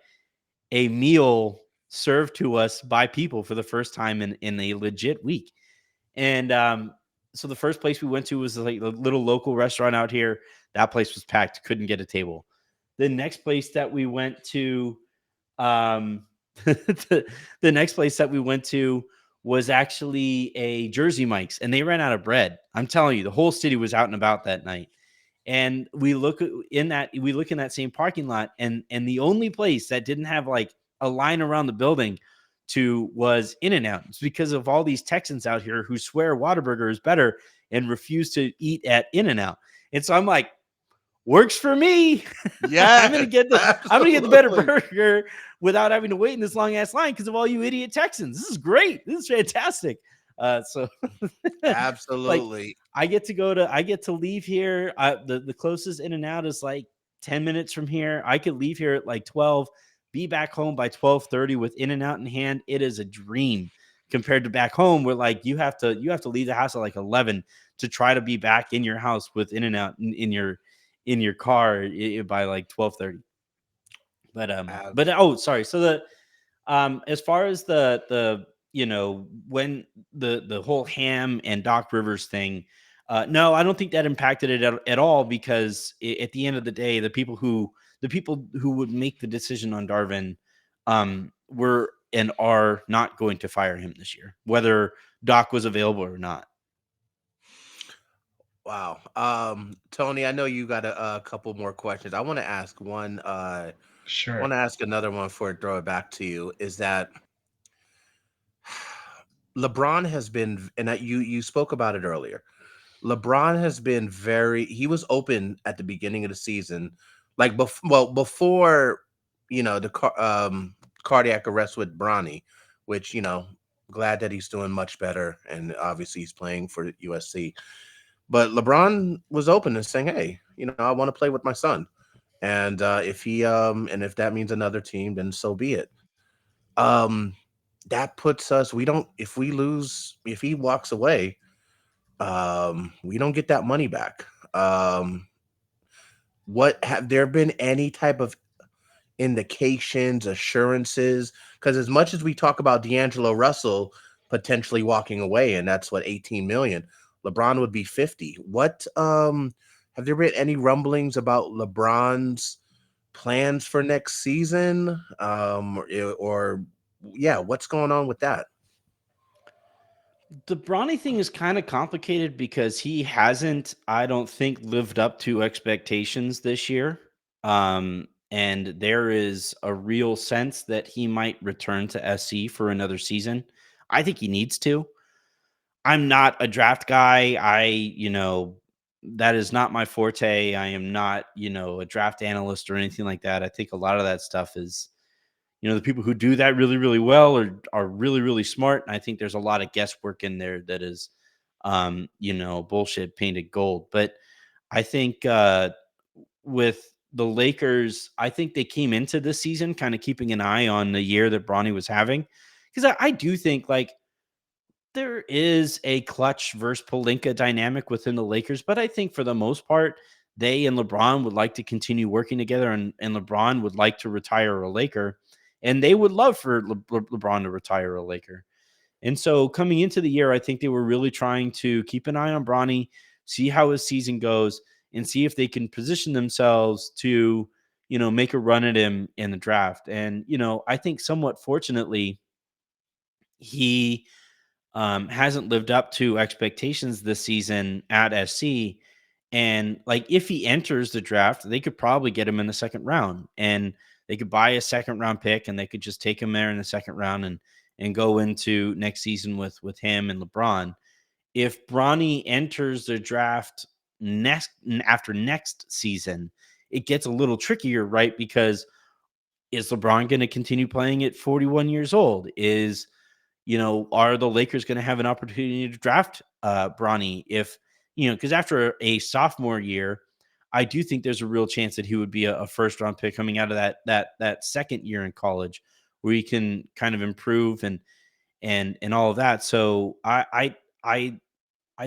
a meal served to us by people for the first time in a legit week. And so the first place we went to was like a little local restaurant out here. That place was packed, couldn't get a table. The next place that we went to, the next place that we went to was actually a Jersey Mike's, and they ran out of bread. I'm telling you, the whole city was out and about that night. And we look in that same parking lot, and the only place that didn't have like a line around the building was In-N-Out. It's because of all these Texans out here who swear Whataburger is better and refuse to eat at In-N-Out. And so I'm like, works for me. Yeah, I'm gonna get the better burger without having to wait in this long ass line because of all you idiot Texans. This is great. This is fantastic. So absolutely. Like, I get to leave here. The closest In-N-Out is like 10 minutes from here. I could leave here at like 12, be back home by 12:30 with In-N-Out in hand. It is a dream compared to back home where like you have to leave the house at like 11 to try to be back in your house with In-N-Out in your car by like 12:30. But oh, sorry. So the as far as the when the whole Ham and Doc Rivers thing, no, I don't think that impacted it at all because at the end of the day, the people who would make the decision on Darvin were and are not going to fire him this year, whether Doc was available or not. Wow. Tony, I know you got a couple more questions. I want to ask one. Sure. I want to ask another one before I throw it back to you. Is that LeBron has been, and you spoke about it earlier. LeBron has been he was open at the beginning of the season, like before, the cardiac arrest with Bronny, which, glad that he's doing much better. And obviously he's playing for USC. But LeBron was open and saying, hey, I want to play with my son. And if if that means another team, then so be it. That puts us, if he walks away, we don't get that money back. Have there been any type of indications, assurances? Because as much as we talk about D'Angelo Russell potentially walking away, and that's what, 18 million, LeBron would be 50. What have there been any rumblings about LeBron's plans for next season? What's going on with that? The Bronny thing is kind of complicated because he hasn't, I don't think, lived up to expectations this year. And there is a real sense that he might return to SC for another season. I think he needs to. I'm not a draft guy. that is not my forte. I am not, a draft analyst or anything like that. I think a lot of that stuff is, the people who do that really, really well are really, really smart. And I think there's a lot of guesswork in there that is, bullshit painted gold. But I think with the Lakers, I think they came into this season kind of keeping an eye on the year that Bronny was having. Because I do think like there is a Clutch versus Pelinka dynamic within the Lakers, but I think for the most part, they and LeBron would like to continue working together, and LeBron would like to retire a Laker, and they would love for LeBron to retire a Laker. And so coming into the year, I think they were really trying to keep an eye on Bronny, see how his season goes, and see if they can position themselves to, make a run at him in the draft. And, I think somewhat fortunately, he hasn't lived up to expectations this season at SC. And like, if he enters the draft, they could probably get him in the second round, and they could buy a second round pick, and they could just take him there in the second round and go into next season with him and LeBron. If Bronny enters the draft after next season, it gets a little trickier, right? Because is LeBron going to continue playing at 41 years old? Are the Lakers going to have an opportunity to draft Bronny if, because after a sophomore year, I do think there's a real chance that he would be a first round pick coming out of that second year in college, where he can kind of improve and all of that. So I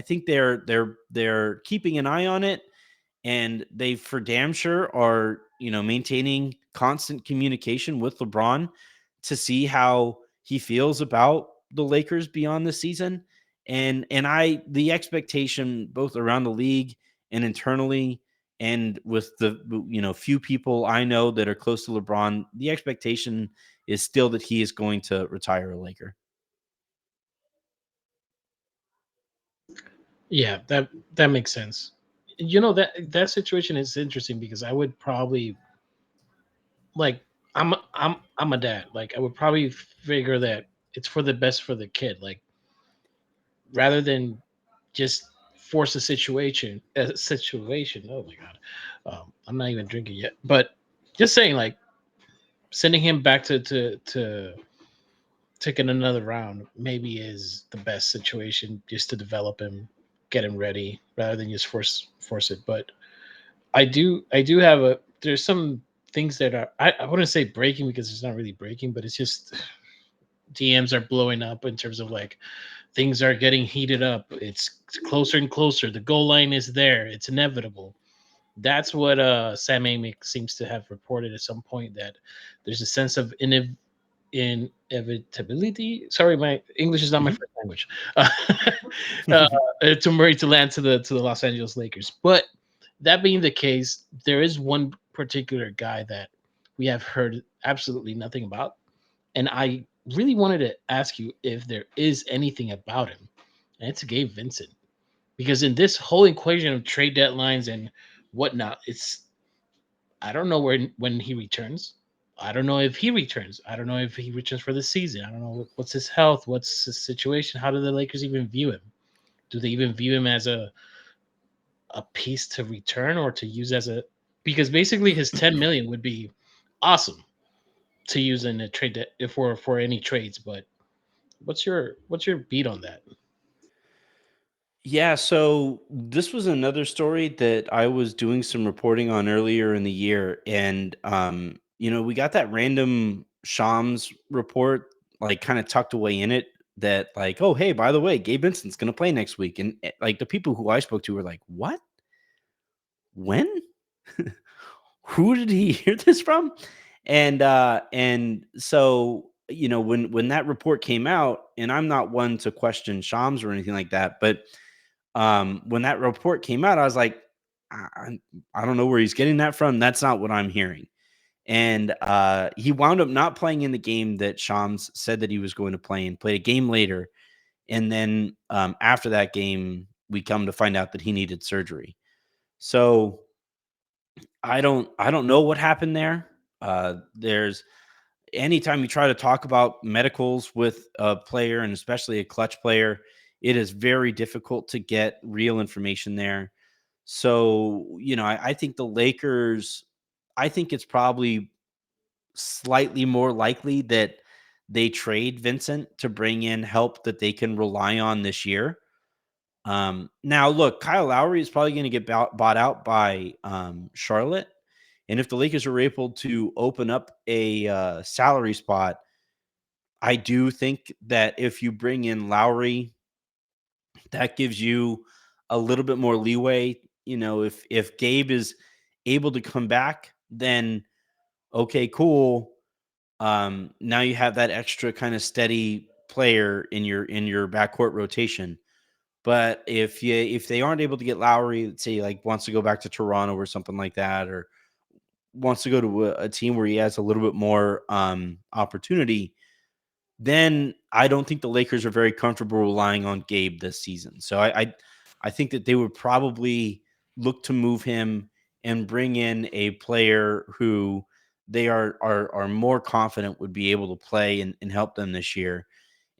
think they're keeping an eye on it, and they for damn sure are, maintaining constant communication with LeBron to see how he feels about the Lakers beyond the season. And the expectation both around the league and internally, and with the, few people I know that are close to LeBron, the expectation is still that he is going to retire a Laker. Yeah, that makes sense. That situation is interesting because I would probably like I'm a dad. Like I would probably figure that it's for the best for the kid. Like rather than just force a situation. Oh my god, I'm not even drinking yet. But just saying, like sending him back to taking another round maybe is the best situation just to develop him, get him ready, rather than just force it. But I do have a there's some things that are I wouldn't say breaking because it's not really breaking, but it's just DMs are blowing up in terms of like things are getting heated up. It's closer and closer. The goal line is there. It's inevitable. That's what Sam Amick seems to have reported at some point, that there's a sense of inevitability. Sorry, my English is not my Mhm. first language. To Murray to land to the Los Angeles Lakers. But that being the case, there is one particular guy that we have heard absolutely nothing about, and I really wanted to ask you if there is anything about him, and it's Gabe Vincent. Because in this whole equation of trade deadlines and whatnot, I don't know when he returns. I don't know if he returns. I don't know if he returns for the season. I don't know what's his health, what's his situation. How do the Lakers even view him? Do they even view him as a piece to return or to use as a, because basically his 10 million would be awesome to use in a trade for any trades. But what's your beat on that? Yeah, so this was another story that I was doing some reporting on earlier in the year, and we got that random Shams report, like kind of tucked away in it, that like, oh hey, by the way, Gabe Vincent's going to play next week, and like the people who I spoke to were like, what? When? Who did he hear this from? And so when that report came out, and I'm not one to question Shams or anything like that, but when that report came out, I was like, I don't know where he's getting that from. That's not what I'm hearing. And he wound up not playing in the game that Shams said that he was going to play, and played a game later. And then after that game, we come to find out that he needed surgery. So I don't know what happened there. There's anytime you try to talk about medicals with a player, and especially a Clutch player, it is very difficult to get real information there. So, I think the Lakers, I think it's probably slightly more likely that they trade Vincent to bring in help that they can rely on this year. Now, look, Kyle Lowry is probably going to get bought out by Charlotte. And if the Lakers are able to open up a salary spot, I do think that if you bring in Lowry, that gives you a little bit more leeway. If Gabe is able to come back, then okay, cool. Now you have that extra kind of steady player in your backcourt rotation. But if they aren't able to get Lowry, let's say like wants to go back to Toronto or something like that, or wants to go to a team where he has a little bit more opportunity, then I don't think the Lakers are very comfortable relying on Gabe this season. So I think that they would probably look to move him and bring in a player who they are more confident would be able to play and help them this year.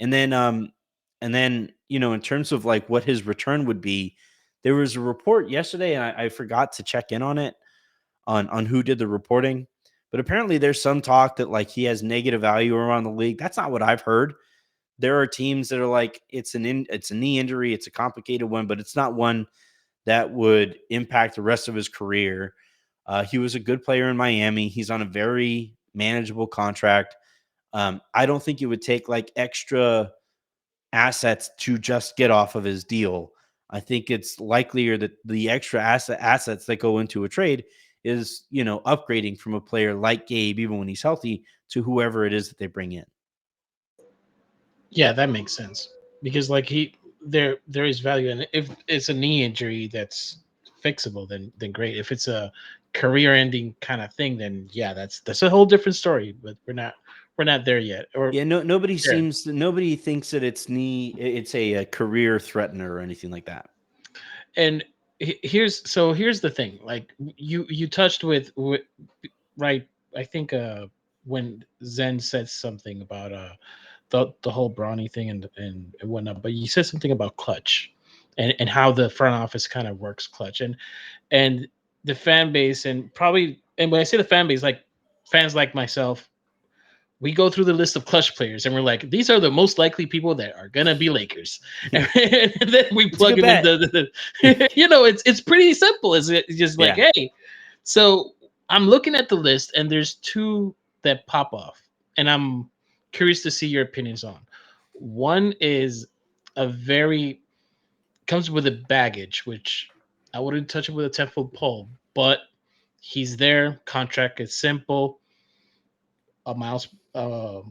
And then in terms of like what his return would be, there was a report yesterday, and I forgot to check in on it on who did the reporting. But apparently there's some talk that like he has negative value around the league. That's not what I've heard. There are teams that are like it's a knee injury, it's a complicated one, but it's not one that would impact the rest of his career. He was a good player in Miami. He's on a very manageable contract. I don't think it would take like extra assets to just get off of his deal. I think it's likelier that the extra assets that go into a trade is, upgrading from a player like Gabe, even when he's healthy, to whoever it is that they bring in. Yeah, that makes sense because like there is value, and if it's a knee injury that's fixable, then great. If it's a career-ending kind of thing, then yeah, that's a whole different story. But we're not there yet. Or Yeah, nobody yeah. nobody thinks that it's a career threatener or anything like that. And here's the thing. Like you touched with right. I think when Zen said something about the whole Bronny thing and whatnot, but you said something about clutch and how the front office kind of works clutch and the fan base and when I say the fan base, like fans like myself, we go through the list of clutch players and we're like, these are the most likely people that are gonna be Lakers. And then we plug them into it's pretty simple. It's just like, Yeah. hey, so I'm looking at the list and there's two that pop off, and I'm curious to see your opinions on. One is a very comes with a baggage, which I wouldn't touch it with a 10-foot pole, but he's there. Contract is simple. A Miles, what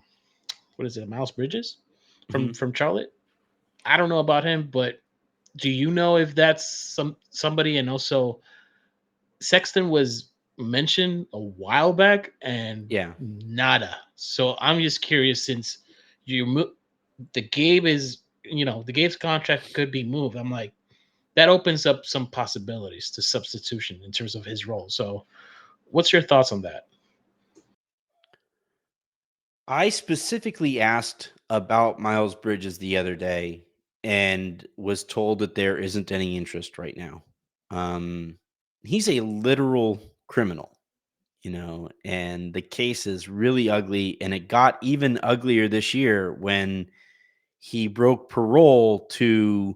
is it? A Miles Bridges from Charlotte. I don't know about him, but do you know if that's somebody? And also, Sexton was mentioned a while back, and Yeah. nada. So I'm just curious since the Gabe is the Gabe's contract could be moved. I'm like that opens up some possibilities to substitution in terms of his role. So, what's your thoughts on that? I specifically asked about Miles Bridges the other day and was told that there isn't any interest right now. He's a literal criminal, and the case is really ugly. And it got even uglier this year when he broke parole to,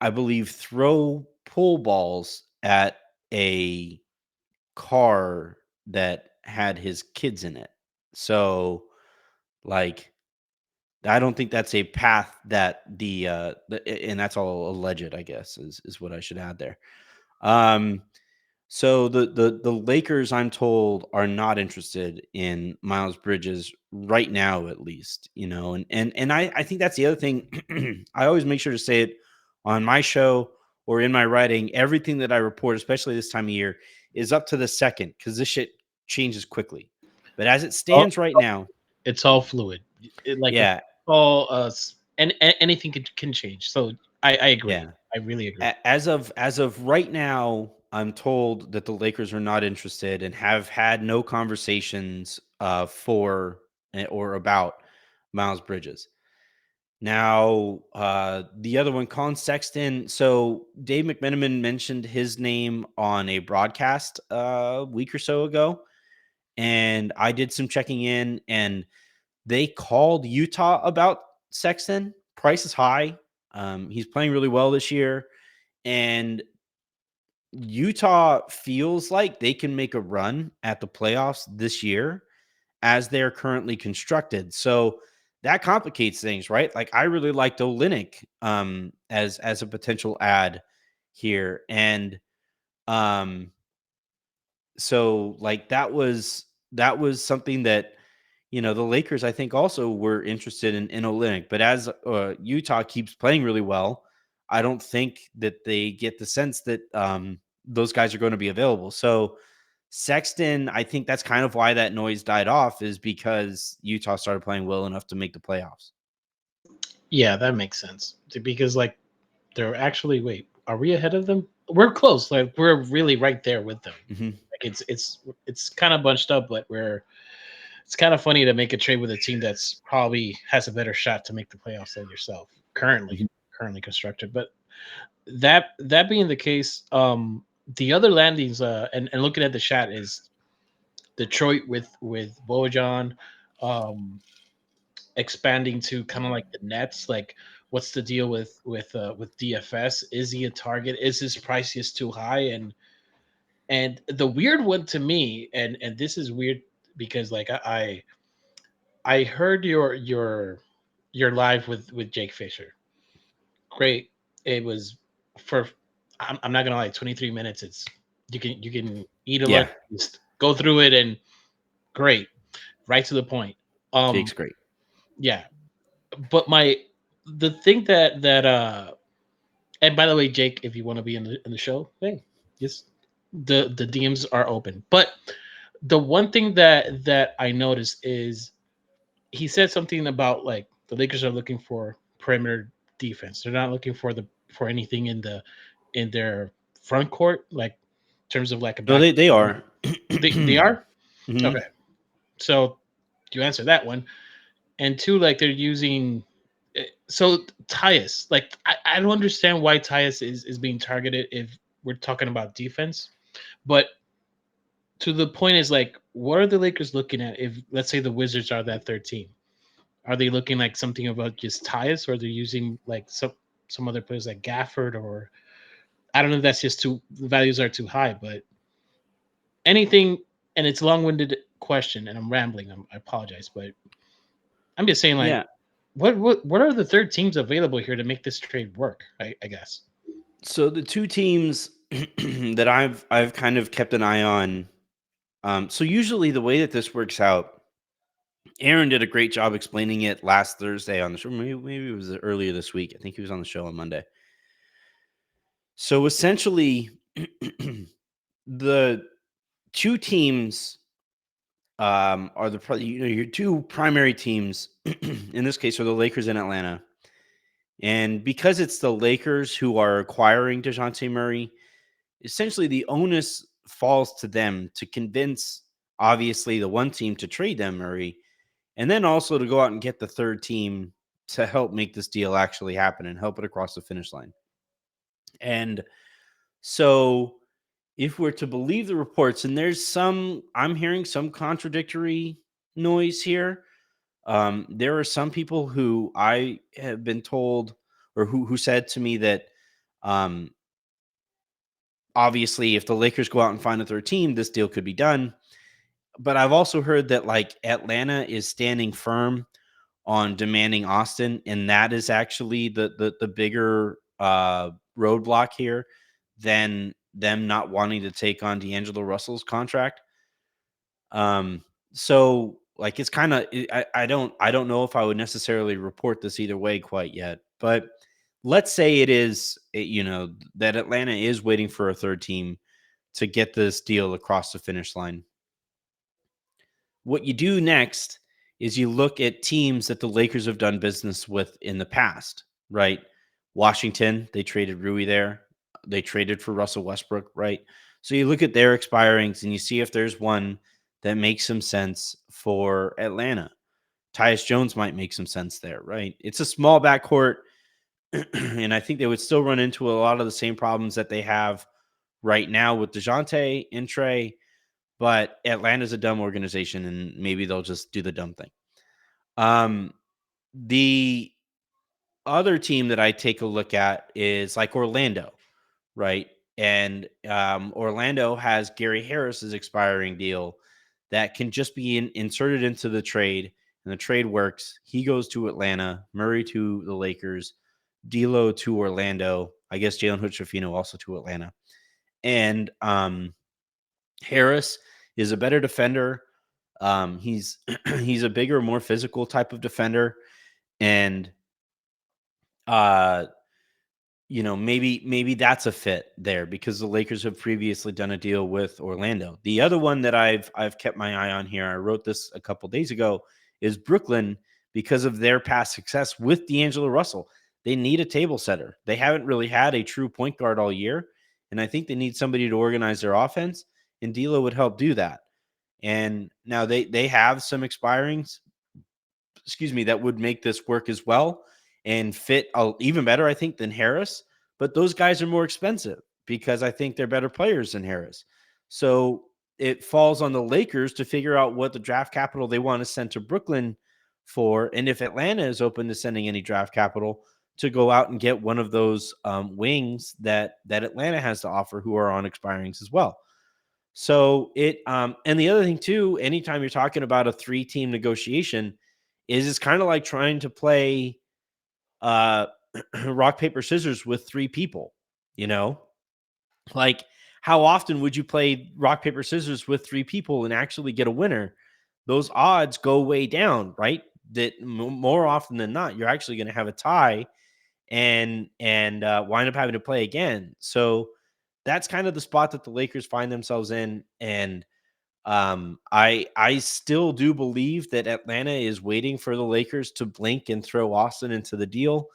I believe, throw pool balls at a car that had his kids in it. So, like, I don't think that's a path that and that's all alleged, I guess, is what I should add there. So the Lakers, I'm told, are not interested in Miles Bridges right now, at least, and I think that's the other thing. I always make sure to say it on my show or in my writing. Everything that I report, especially this time of year, is up to the second because this shit changes quickly. But as it stands right now, It's all fluid. It's yeah, all and anything can change. So I agree. yeah. I really agree. As of right now, I'm told that the Lakers are not interested and have had no conversations for or about Miles Bridges. Now, the other one, Colin Sexton. So Dave McMenamin mentioned his name on a broadcast a week or so ago, and I did some checking in, and they called Utah about Sexton. Price is high. He's playing really well this year, and Utah feels like they can make a run at the playoffs this year as they're currently constructed. So that complicates things, right? Like I really liked Olynyk as a potential add here. And um so like that was something that the Lakers I think also were interested in Olynyk, but as Utah keeps playing really well, I don't think that they get the sense that those guys are going to be available. So Sexton, I think that's kind of why that noise died off, is because Utah started playing well enough to make the playoffs. Yeah, that makes sense. Because like they're actually wait, are we ahead of them? We're close. Like we're really right there with them. Mm-hmm. Like it's kind of bunched up, but it's kind of funny to make a trade with a team that's probably has a better shot to make the playoffs than yourself Mm-hmm. currently constructed. But that being the case, the other landings and looking at the chat is Detroit with Bojan, um, expanding to kind of like the Nets. Like, what's the deal with DFS? Is he a target? Is his price just too high? And the weird one to me, and this is weird because like I heard your live with Jake Fisher. Great. It was for I'm not gonna lie, 23 minutes. It's you can eat a Yeah, lunch, just go through it, and great, right to the point. Jake's Um, great. yeah, but the thing that and by the way, Jake, if you want to be in the show, hey, just the DMs are open. But the one thing that I noticed is he said something about like the Lakers are looking for perimeter defense. They're not looking for anything in their front court, like in terms of like a No, back. they are. They are Mhm. okay. So you answer that one, and two, like they're using. So Tyus, like I don't understand why Tyus is being targeted if we're talking about defense, but to the point is like, what are the Lakers looking at if let's say the Wizards are that third team? Are they looking like something about just Tyus, or they're using like some other players like Gafford, or I don't know if that's just too the values are too high, but anything, and it's a long-winded question and I'm rambling. I apologize, but I'm just saying like Yeah. what are the third teams available here to make this trade work? I guess. So the two teams that I've kind of kept an eye on. So usually the way that this works out, Aaron did a great job explaining it last Thursday on the show. Maybe it was earlier this week. I think he was on the show on Monday. So essentially, the two teams are your two primary teams. In this case, are the Lakers and Atlanta. And because it's the Lakers who are acquiring DeJounte Murray, essentially the onus falls to them to convince, obviously, the one team to trade them Murray, and then also to go out and get the third team to help make this deal actually happen and help it across the finish line. And so if we're to believe the reports, and I'm hearing some contradictory noise here. There are some people who I have been told, or who said to me that, um, obviously, if the Lakers go out and find a third team, this deal could be done. But I've also heard that like Atlanta is standing firm on demanding Austin, and that is actually the bigger roadblock here than them not wanting to take on D'Angelo Russell's contract. So like it's kind of I don't know if I would necessarily report this either way quite yet, but let's say that Atlanta is waiting for a third team to get this deal across the finish line. What you do next is you look at teams that the Lakers have done business with in the past, right? Washington, they traded Rui there. They traded for Russell Westbrook, right? So you look at their expirings and you see if there's one that makes some sense for Atlanta. Tyus Jones might make some sense there, right? It's a small backcourt, and I think they would still run into a lot of the same problems that they have right now with DeJounte and Trey, but Atlanta's a dumb organization, and maybe they'll just do the dumb thing. The other team that I take a look at is like Orlando, right? And Orlando has Gary Harris's expiring deal that can just be inserted into the trade, and the trade works. He goes to Atlanta, Murray to the Lakers, D'Lo to Orlando. I guess Jalen Hood-Schifino also to Atlanta. And Harris is a better defender. He's he's a bigger, more physical type of defender, and maybe that's a fit there because the Lakers have previously done a deal with Orlando. The other one that I've kept my eye on here, I wrote this a couple days ago, is Brooklyn because of their past success with D'Angelo Russell. They need a table setter. They haven't really had a true point guard all year, and I think they need somebody to organize their offense, and D'Lo would help do that. And now they have some expirings, that would make this work as well and fit even better, I think, than Harris. But those guys are more expensive because I think they're better players than Harris. So it falls on the Lakers to figure out what the draft capital they want to send to Brooklyn for. And if Atlanta is open to sending any draft capital, to go out and get one of those wings that Atlanta has to offer who are on expirings as well. So and the other thing too, anytime you're talking about a 3-team negotiation, is it's kind of like trying to play rock, paper, scissors with 3 people, like how often would you play rock, paper, scissors with 3 people and actually get a winner? Those odds go way down, right? That more often than not, you're actually going to have a tie and wind up having to play again. So that's kind of the spot that the Lakers find themselves in. And I still do believe that Atlanta is waiting for the Lakers to blink and throw Austin into the deal.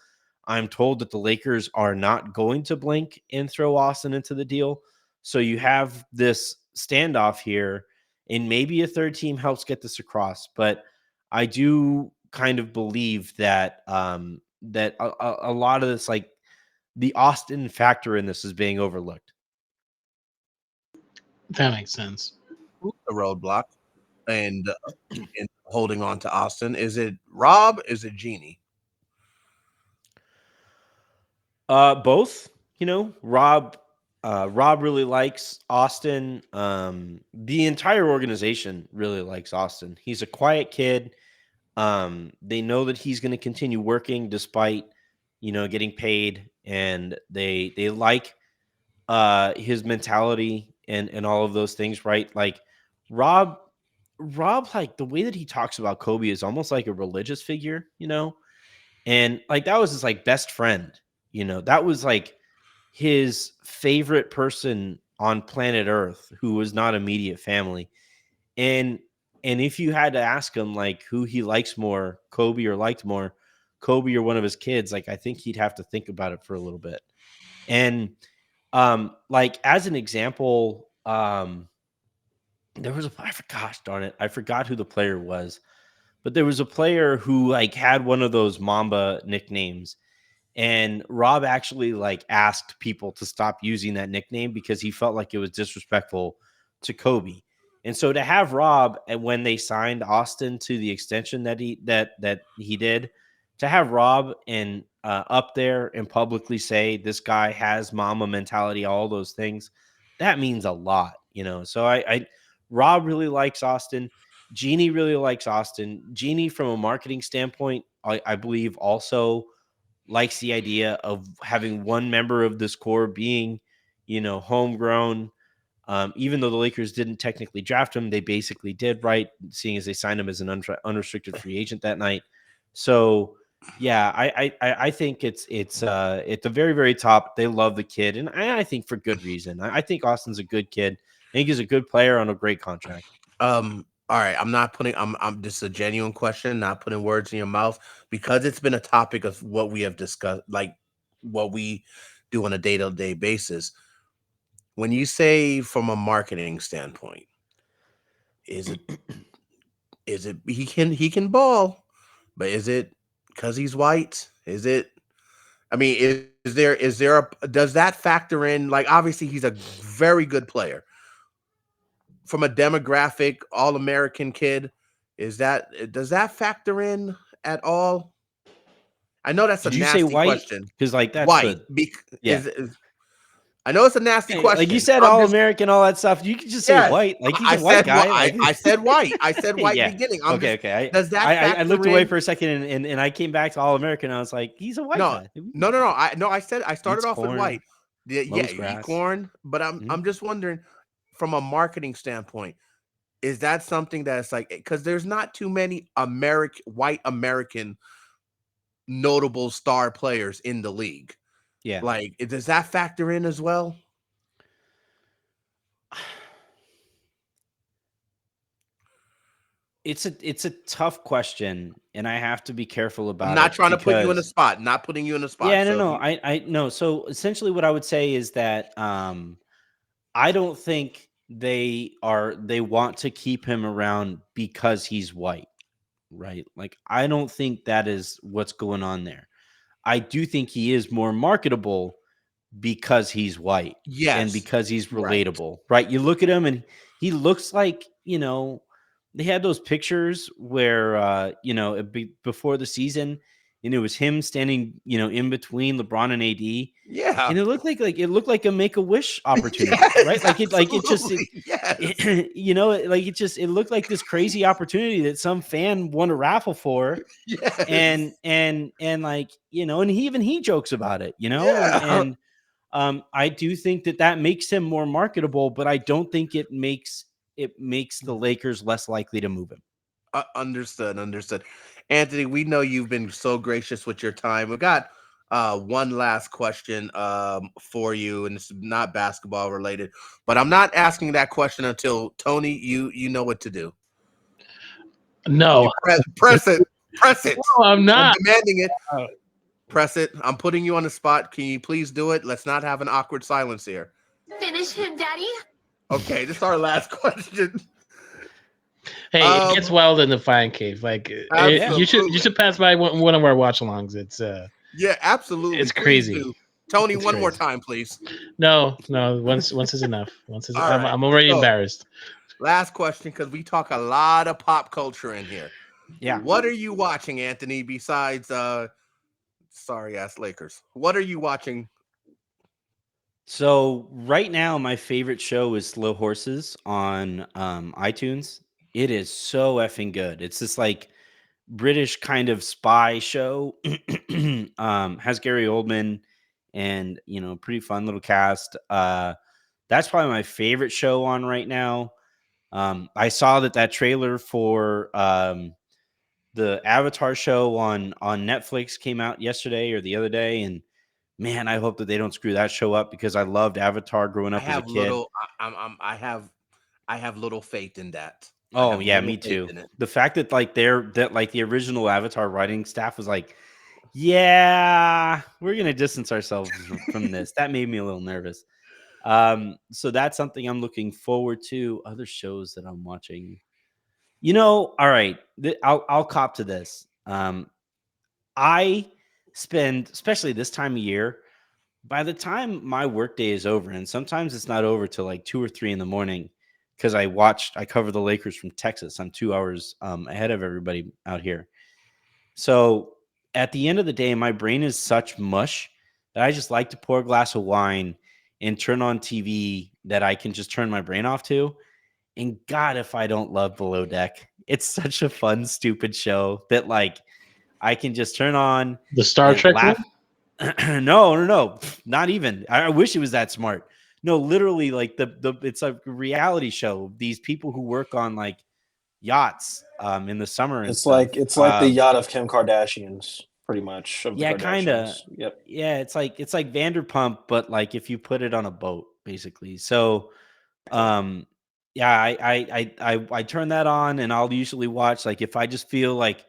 I'm told that the Lakers are not going to blink and throw Austin into the deal. So you have this standoff here, and maybe a third team helps get this across. But I do kind of believe that that a lot of this, like the Austin factor in this, is being overlooked. That makes sense. A roadblock and holding on to Austin. Is it Rob? Is it Jeannie? Both. Rob really likes Austin. The entire organization really likes Austin. He's a quiet kid. They know that he's going to continue working despite, getting paid, and they like his mentality and all of those things, right? Like Rob, like the way that he talks about Kobe is almost like a religious figure, and like that was his like best friend, that was like his favorite person on planet Earth who was not immediate family. And if you had to ask him like who he likes more, Kobe or liked more, Kobe or one of his kids, like I think he'd have to think about it for a little bit. And like as an example, there was gosh darn it, I forgot who the player was, but there was a player who like had one of those Mamba nicknames, and Rob actually like asked people to stop using that nickname because he felt like it was disrespectful to Kobe. And so to have Rob, and when they signed Austin to the extension that he did, to have Rob and up there and publicly say this guy has Mamba mentality, all those things, that means a lot, So Rob really likes Austin. Jeannie really likes Austin. Jeannie, from a marketing standpoint, I believe also likes the idea of having one member of this core being, homegrown. Even though the Lakers didn't technically draft him, they basically did, right? Seeing as they signed him as an unrestricted free agent that night. So yeah, I think it's at the very, very top. They love the kid, and I think for good reason. I think Austin's a good kid. I think he's a good player on a great contract. All right, I'm this is a genuine question, not putting words in your mouth, because it's been a topic of what we have discussed, like what we do on a day-to-day basis. When you say from a marketing standpoint, is it he can ball, But is it because he's white? Is it? I mean, is there does that factor in? Like, obviously, he's a very good player from a demographic, all American kid. Does that factor in at all? I know that's a Did you say nasty white? question. Because like that's White, the yeah. I know it's a nasty Hey, like you question. said, I'm all just American, all that stuff. You could just say yes. white. Like he's I a white said guy. Like I said white. I said white in yeah. the beginning. Okay. Does that I factor looked away in? for a second and I came back to all American. And I was like, he's a white No, guy. no. I said I started Eats off with corn, white. Yeah, mows you eat grass. corn, but Mhm. I'm just wondering from a marketing standpoint, is that something that's like because there's not too many white American notable star players in the league. Yeah. Like, does that factor in as well? It's a tough question, and I have to be careful I'm about not it trying to put you in a because spot. Not putting you in a spot. yeah, no, So if no, you, I no. So essentially, what I would say is that I don't think they want to keep him around because he's white, right? Like I don't think that is what's going on there. I do think he is more marketable because he's white and yes, because he's right. relatable, right? You look at him and he looks like, they had those pictures where, before the season and it was him standing, in between LeBron and AD. Yeah. And it looked like it looked like a Make-A-Wish opportunity, right? Yes, Like it just absolutely. Yes. it looked like this crazy opportunity that some fan won a raffle for, Yes. and like, and he jokes about it, and Yeah. I do think that makes him more marketable, but I don't think it makes the Lakers less likely to move him. Understood. Understood. Anthony, we know you've been so gracious with your time. We got one last question for you, and it's not basketball related, but I'm not asking that question until Tony, you know what to do. No, You press it. Press it. no, I'm I'm not. demanding it. Uh, Press it. I'm putting you on the spot. Can you please do it? Let's not have an awkward silence here. Finish him, Daddy. Okay, this is our last question. Hey, it gets wild in the Fine Cave. Like you should pass by one of our watch-alongs. It's Yeah, absolutely. it's Please crazy. do. Tony, It's one more crazy. time, please. No. Once is enough. All right. I'm already So, embarrassed. last question, because we talk a lot of pop culture in here. Yeah. What are you watching, Anthony, besides sorry ass Lakers? What are you watching? So right now, my favorite show is Slow Horses on iTunes. It is so effing good. It's this like British kind of spy show. Has Gary Oldman and pretty fun little cast. That's probably my favorite show on right now. I saw that trailer for the Avatar show on Netflix came out yesterday or the other day, and man, I hope that they don't screw that show up because I loved Avatar growing I up as a have kid. little. I have little faith in that. I Oh have yeah, little me faith too. in it. The fact that the original Avatar writing staff was like, yeah, we're gonna distance ourselves from this. That made me a little nervous. So that's something I'm looking forward to. Other shows that I'm watching. All right, I'll cop to this. I spend, especially this time of year, by the time my workday is over, and sometimes it's not over till like 2 or 3 in the morning, because I cover the Lakers from Texas. I'm 2 hours ahead of everybody out here. So at the end of the day, my brain is such mush that I just like to pour a glass of wine and turn on TV that I can just turn my brain off to. And God, if I don't love Below Deck, it's such a fun, stupid show that like I can just turn on The Star and Trek laugh. one? No, not even. I wish it was that smart. No, literally, like it's a reality show. These people who work on like yachts in the summer and It's stuff. like the yacht of Kim Kardashians, pretty much. Of the Yeah, kind of. Kardashians. Yep. Yeah, it's like Vanderpump, but like if you put it on a boat, basically. So, yeah, I turn that on, and I'll usually watch like if I just feel like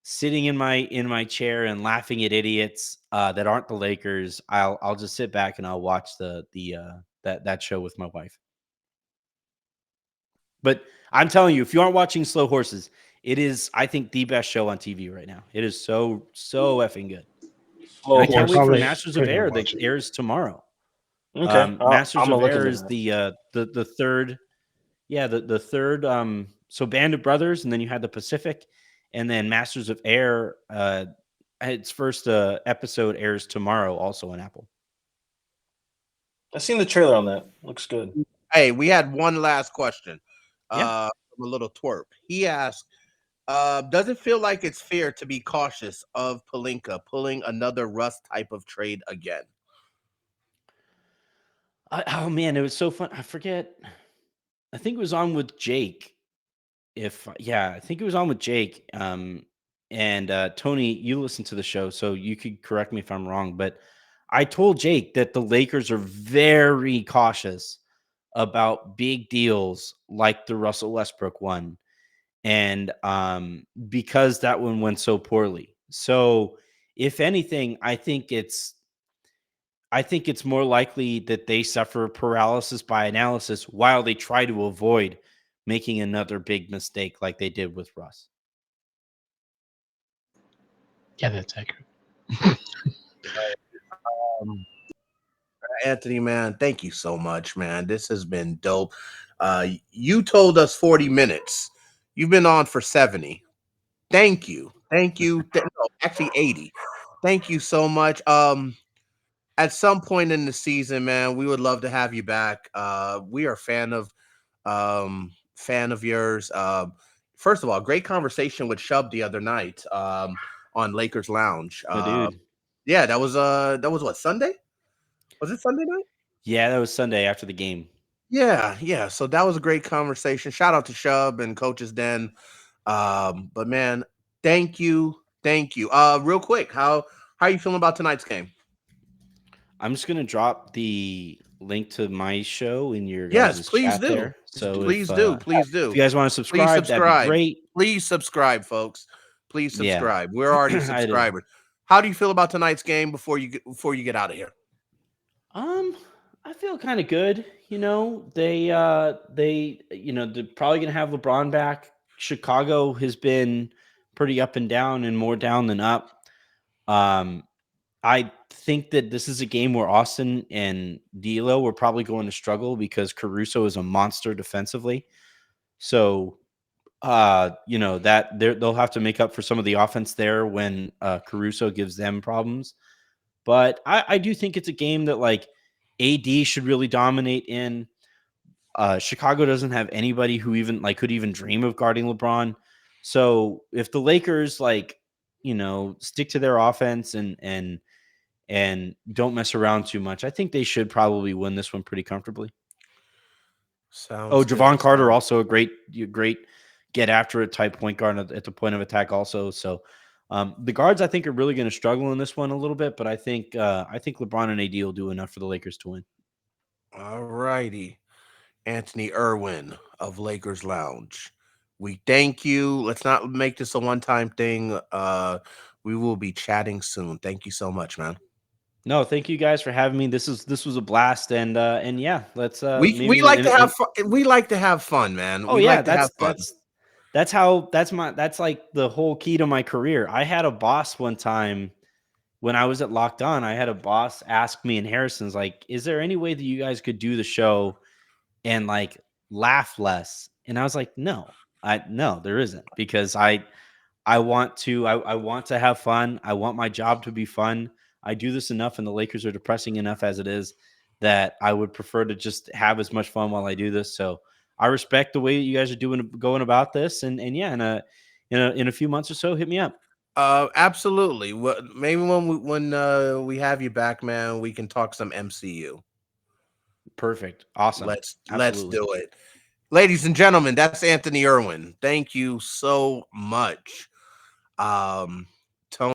sitting in my chair and laughing at idiots that aren't the Lakers, I'll just sit back and I'll watch that show with my wife. But I'm telling you, if you aren't watching Slow Horses, It is, I think, the best show on TV right now. It is so effing good. And Slow I can't horse. wait for probably Masters of Air that watch it. airs tomorrow. Okay, Masters I'm gonna of look Air into is that. the third, the third. So Band of Brothers, and then you had the Pacific, and then Masters of Air. Its first episode airs tomorrow, also on Apple. I seen the trailer on that. Looks good. Hey, we had one last question. Yeah. From a little twerp. He asked, does it feel like it's fair to be cautious of Pelinka pulling another Russ type of trade again? Oh man, it was so fun. I forget. I think it was on with Jake. I think it was on with Jake. And Tony, you listen to the show, so you could correct me if I'm wrong. But I told Jake that the Lakers are very cautious about big deals like the Russell Westbrook one, and because that one went so poorly. So, if anything, I think it's more likely that they suffer paralysis by analysis while they try to avoid making another big mistake like they did with Russ. Yeah, that's accurate. Um, Anthony, man, thank you so much, man. This has been dope. You told us 40 minutes. You've been on for 70. Thank you. Thank you. No, actually 80. Thank you so much. At some point in the season, man, we would love to have you back. We are fan of yours. First of all, great conversation with Shub the other night on Lakers Lounge. Oh, dude. Yeah, that was what, Sunday? Was it Sunday night? Yeah, that was Sunday after the game. Yeah. So that was a great conversation. Shout out to Shub and Coach's Den. But man, thank you. Real quick, how are you feeling about tonight's game? I'm just gonna drop the link to my show in your Yes, guys' please chat do. there. So Please if, do. If you guys want to Please subscribe, that'd be great. Please subscribe, folks. Please Yeah. subscribe. We're already I do. subscribers. How do you feel about tonight's game before you get out of here? I feel kind of good. You know, they're probably gonna have LeBron back. Chicago has been pretty up and down, and more down than up. I think that this is a game where Austin and D'Lo were probably going to struggle because Caruso is a monster defensively. So, that they'll have to make up for some of the offense there when Caruso gives them problems. But I do think it's a game that like AD should really dominate in. Chicago doesn't have anybody who even could even dream of guarding LeBron. So if the Lakers stick to their offense and don't mess around too much, I think they should probably win this one pretty comfortably. Javon Carter, also a great get after it type point guard at the point of attack also. So the guards I think are really going to struggle in this one a little bit, but I think LeBron and AD will do enough for the Lakers to win. All righty. Anthony Irwin of Lakers Lounge. We thank you. Let's not make this a one-time thing. We will be chatting soon. Thank you so much, man. No, thank you guys for having me. This was a blast, and yeah, let's. We like to have fun. We like to have fun, man. Oh yeah, that's like the whole key to my career. I had a boss one time when I was at Locked On. I had a boss ask me and Harrison's like, "Is there any way that you guys could do the show and like laugh less?" And I was like, "No, there isn't, because I want to have fun. I want my job to be fun. I do this enough, and the Lakers are depressing enough as it is that I would prefer to just have as much fun while I do this." So I respect the way that you guys are going about this, and yeah, in a few months or so, hit me up. Absolutely. Maybe when we have you back, man, we can talk some MCU. Perfect. Awesome. Let's do it. Ladies and gentlemen, that's Anthony Irwin. Thank you so much.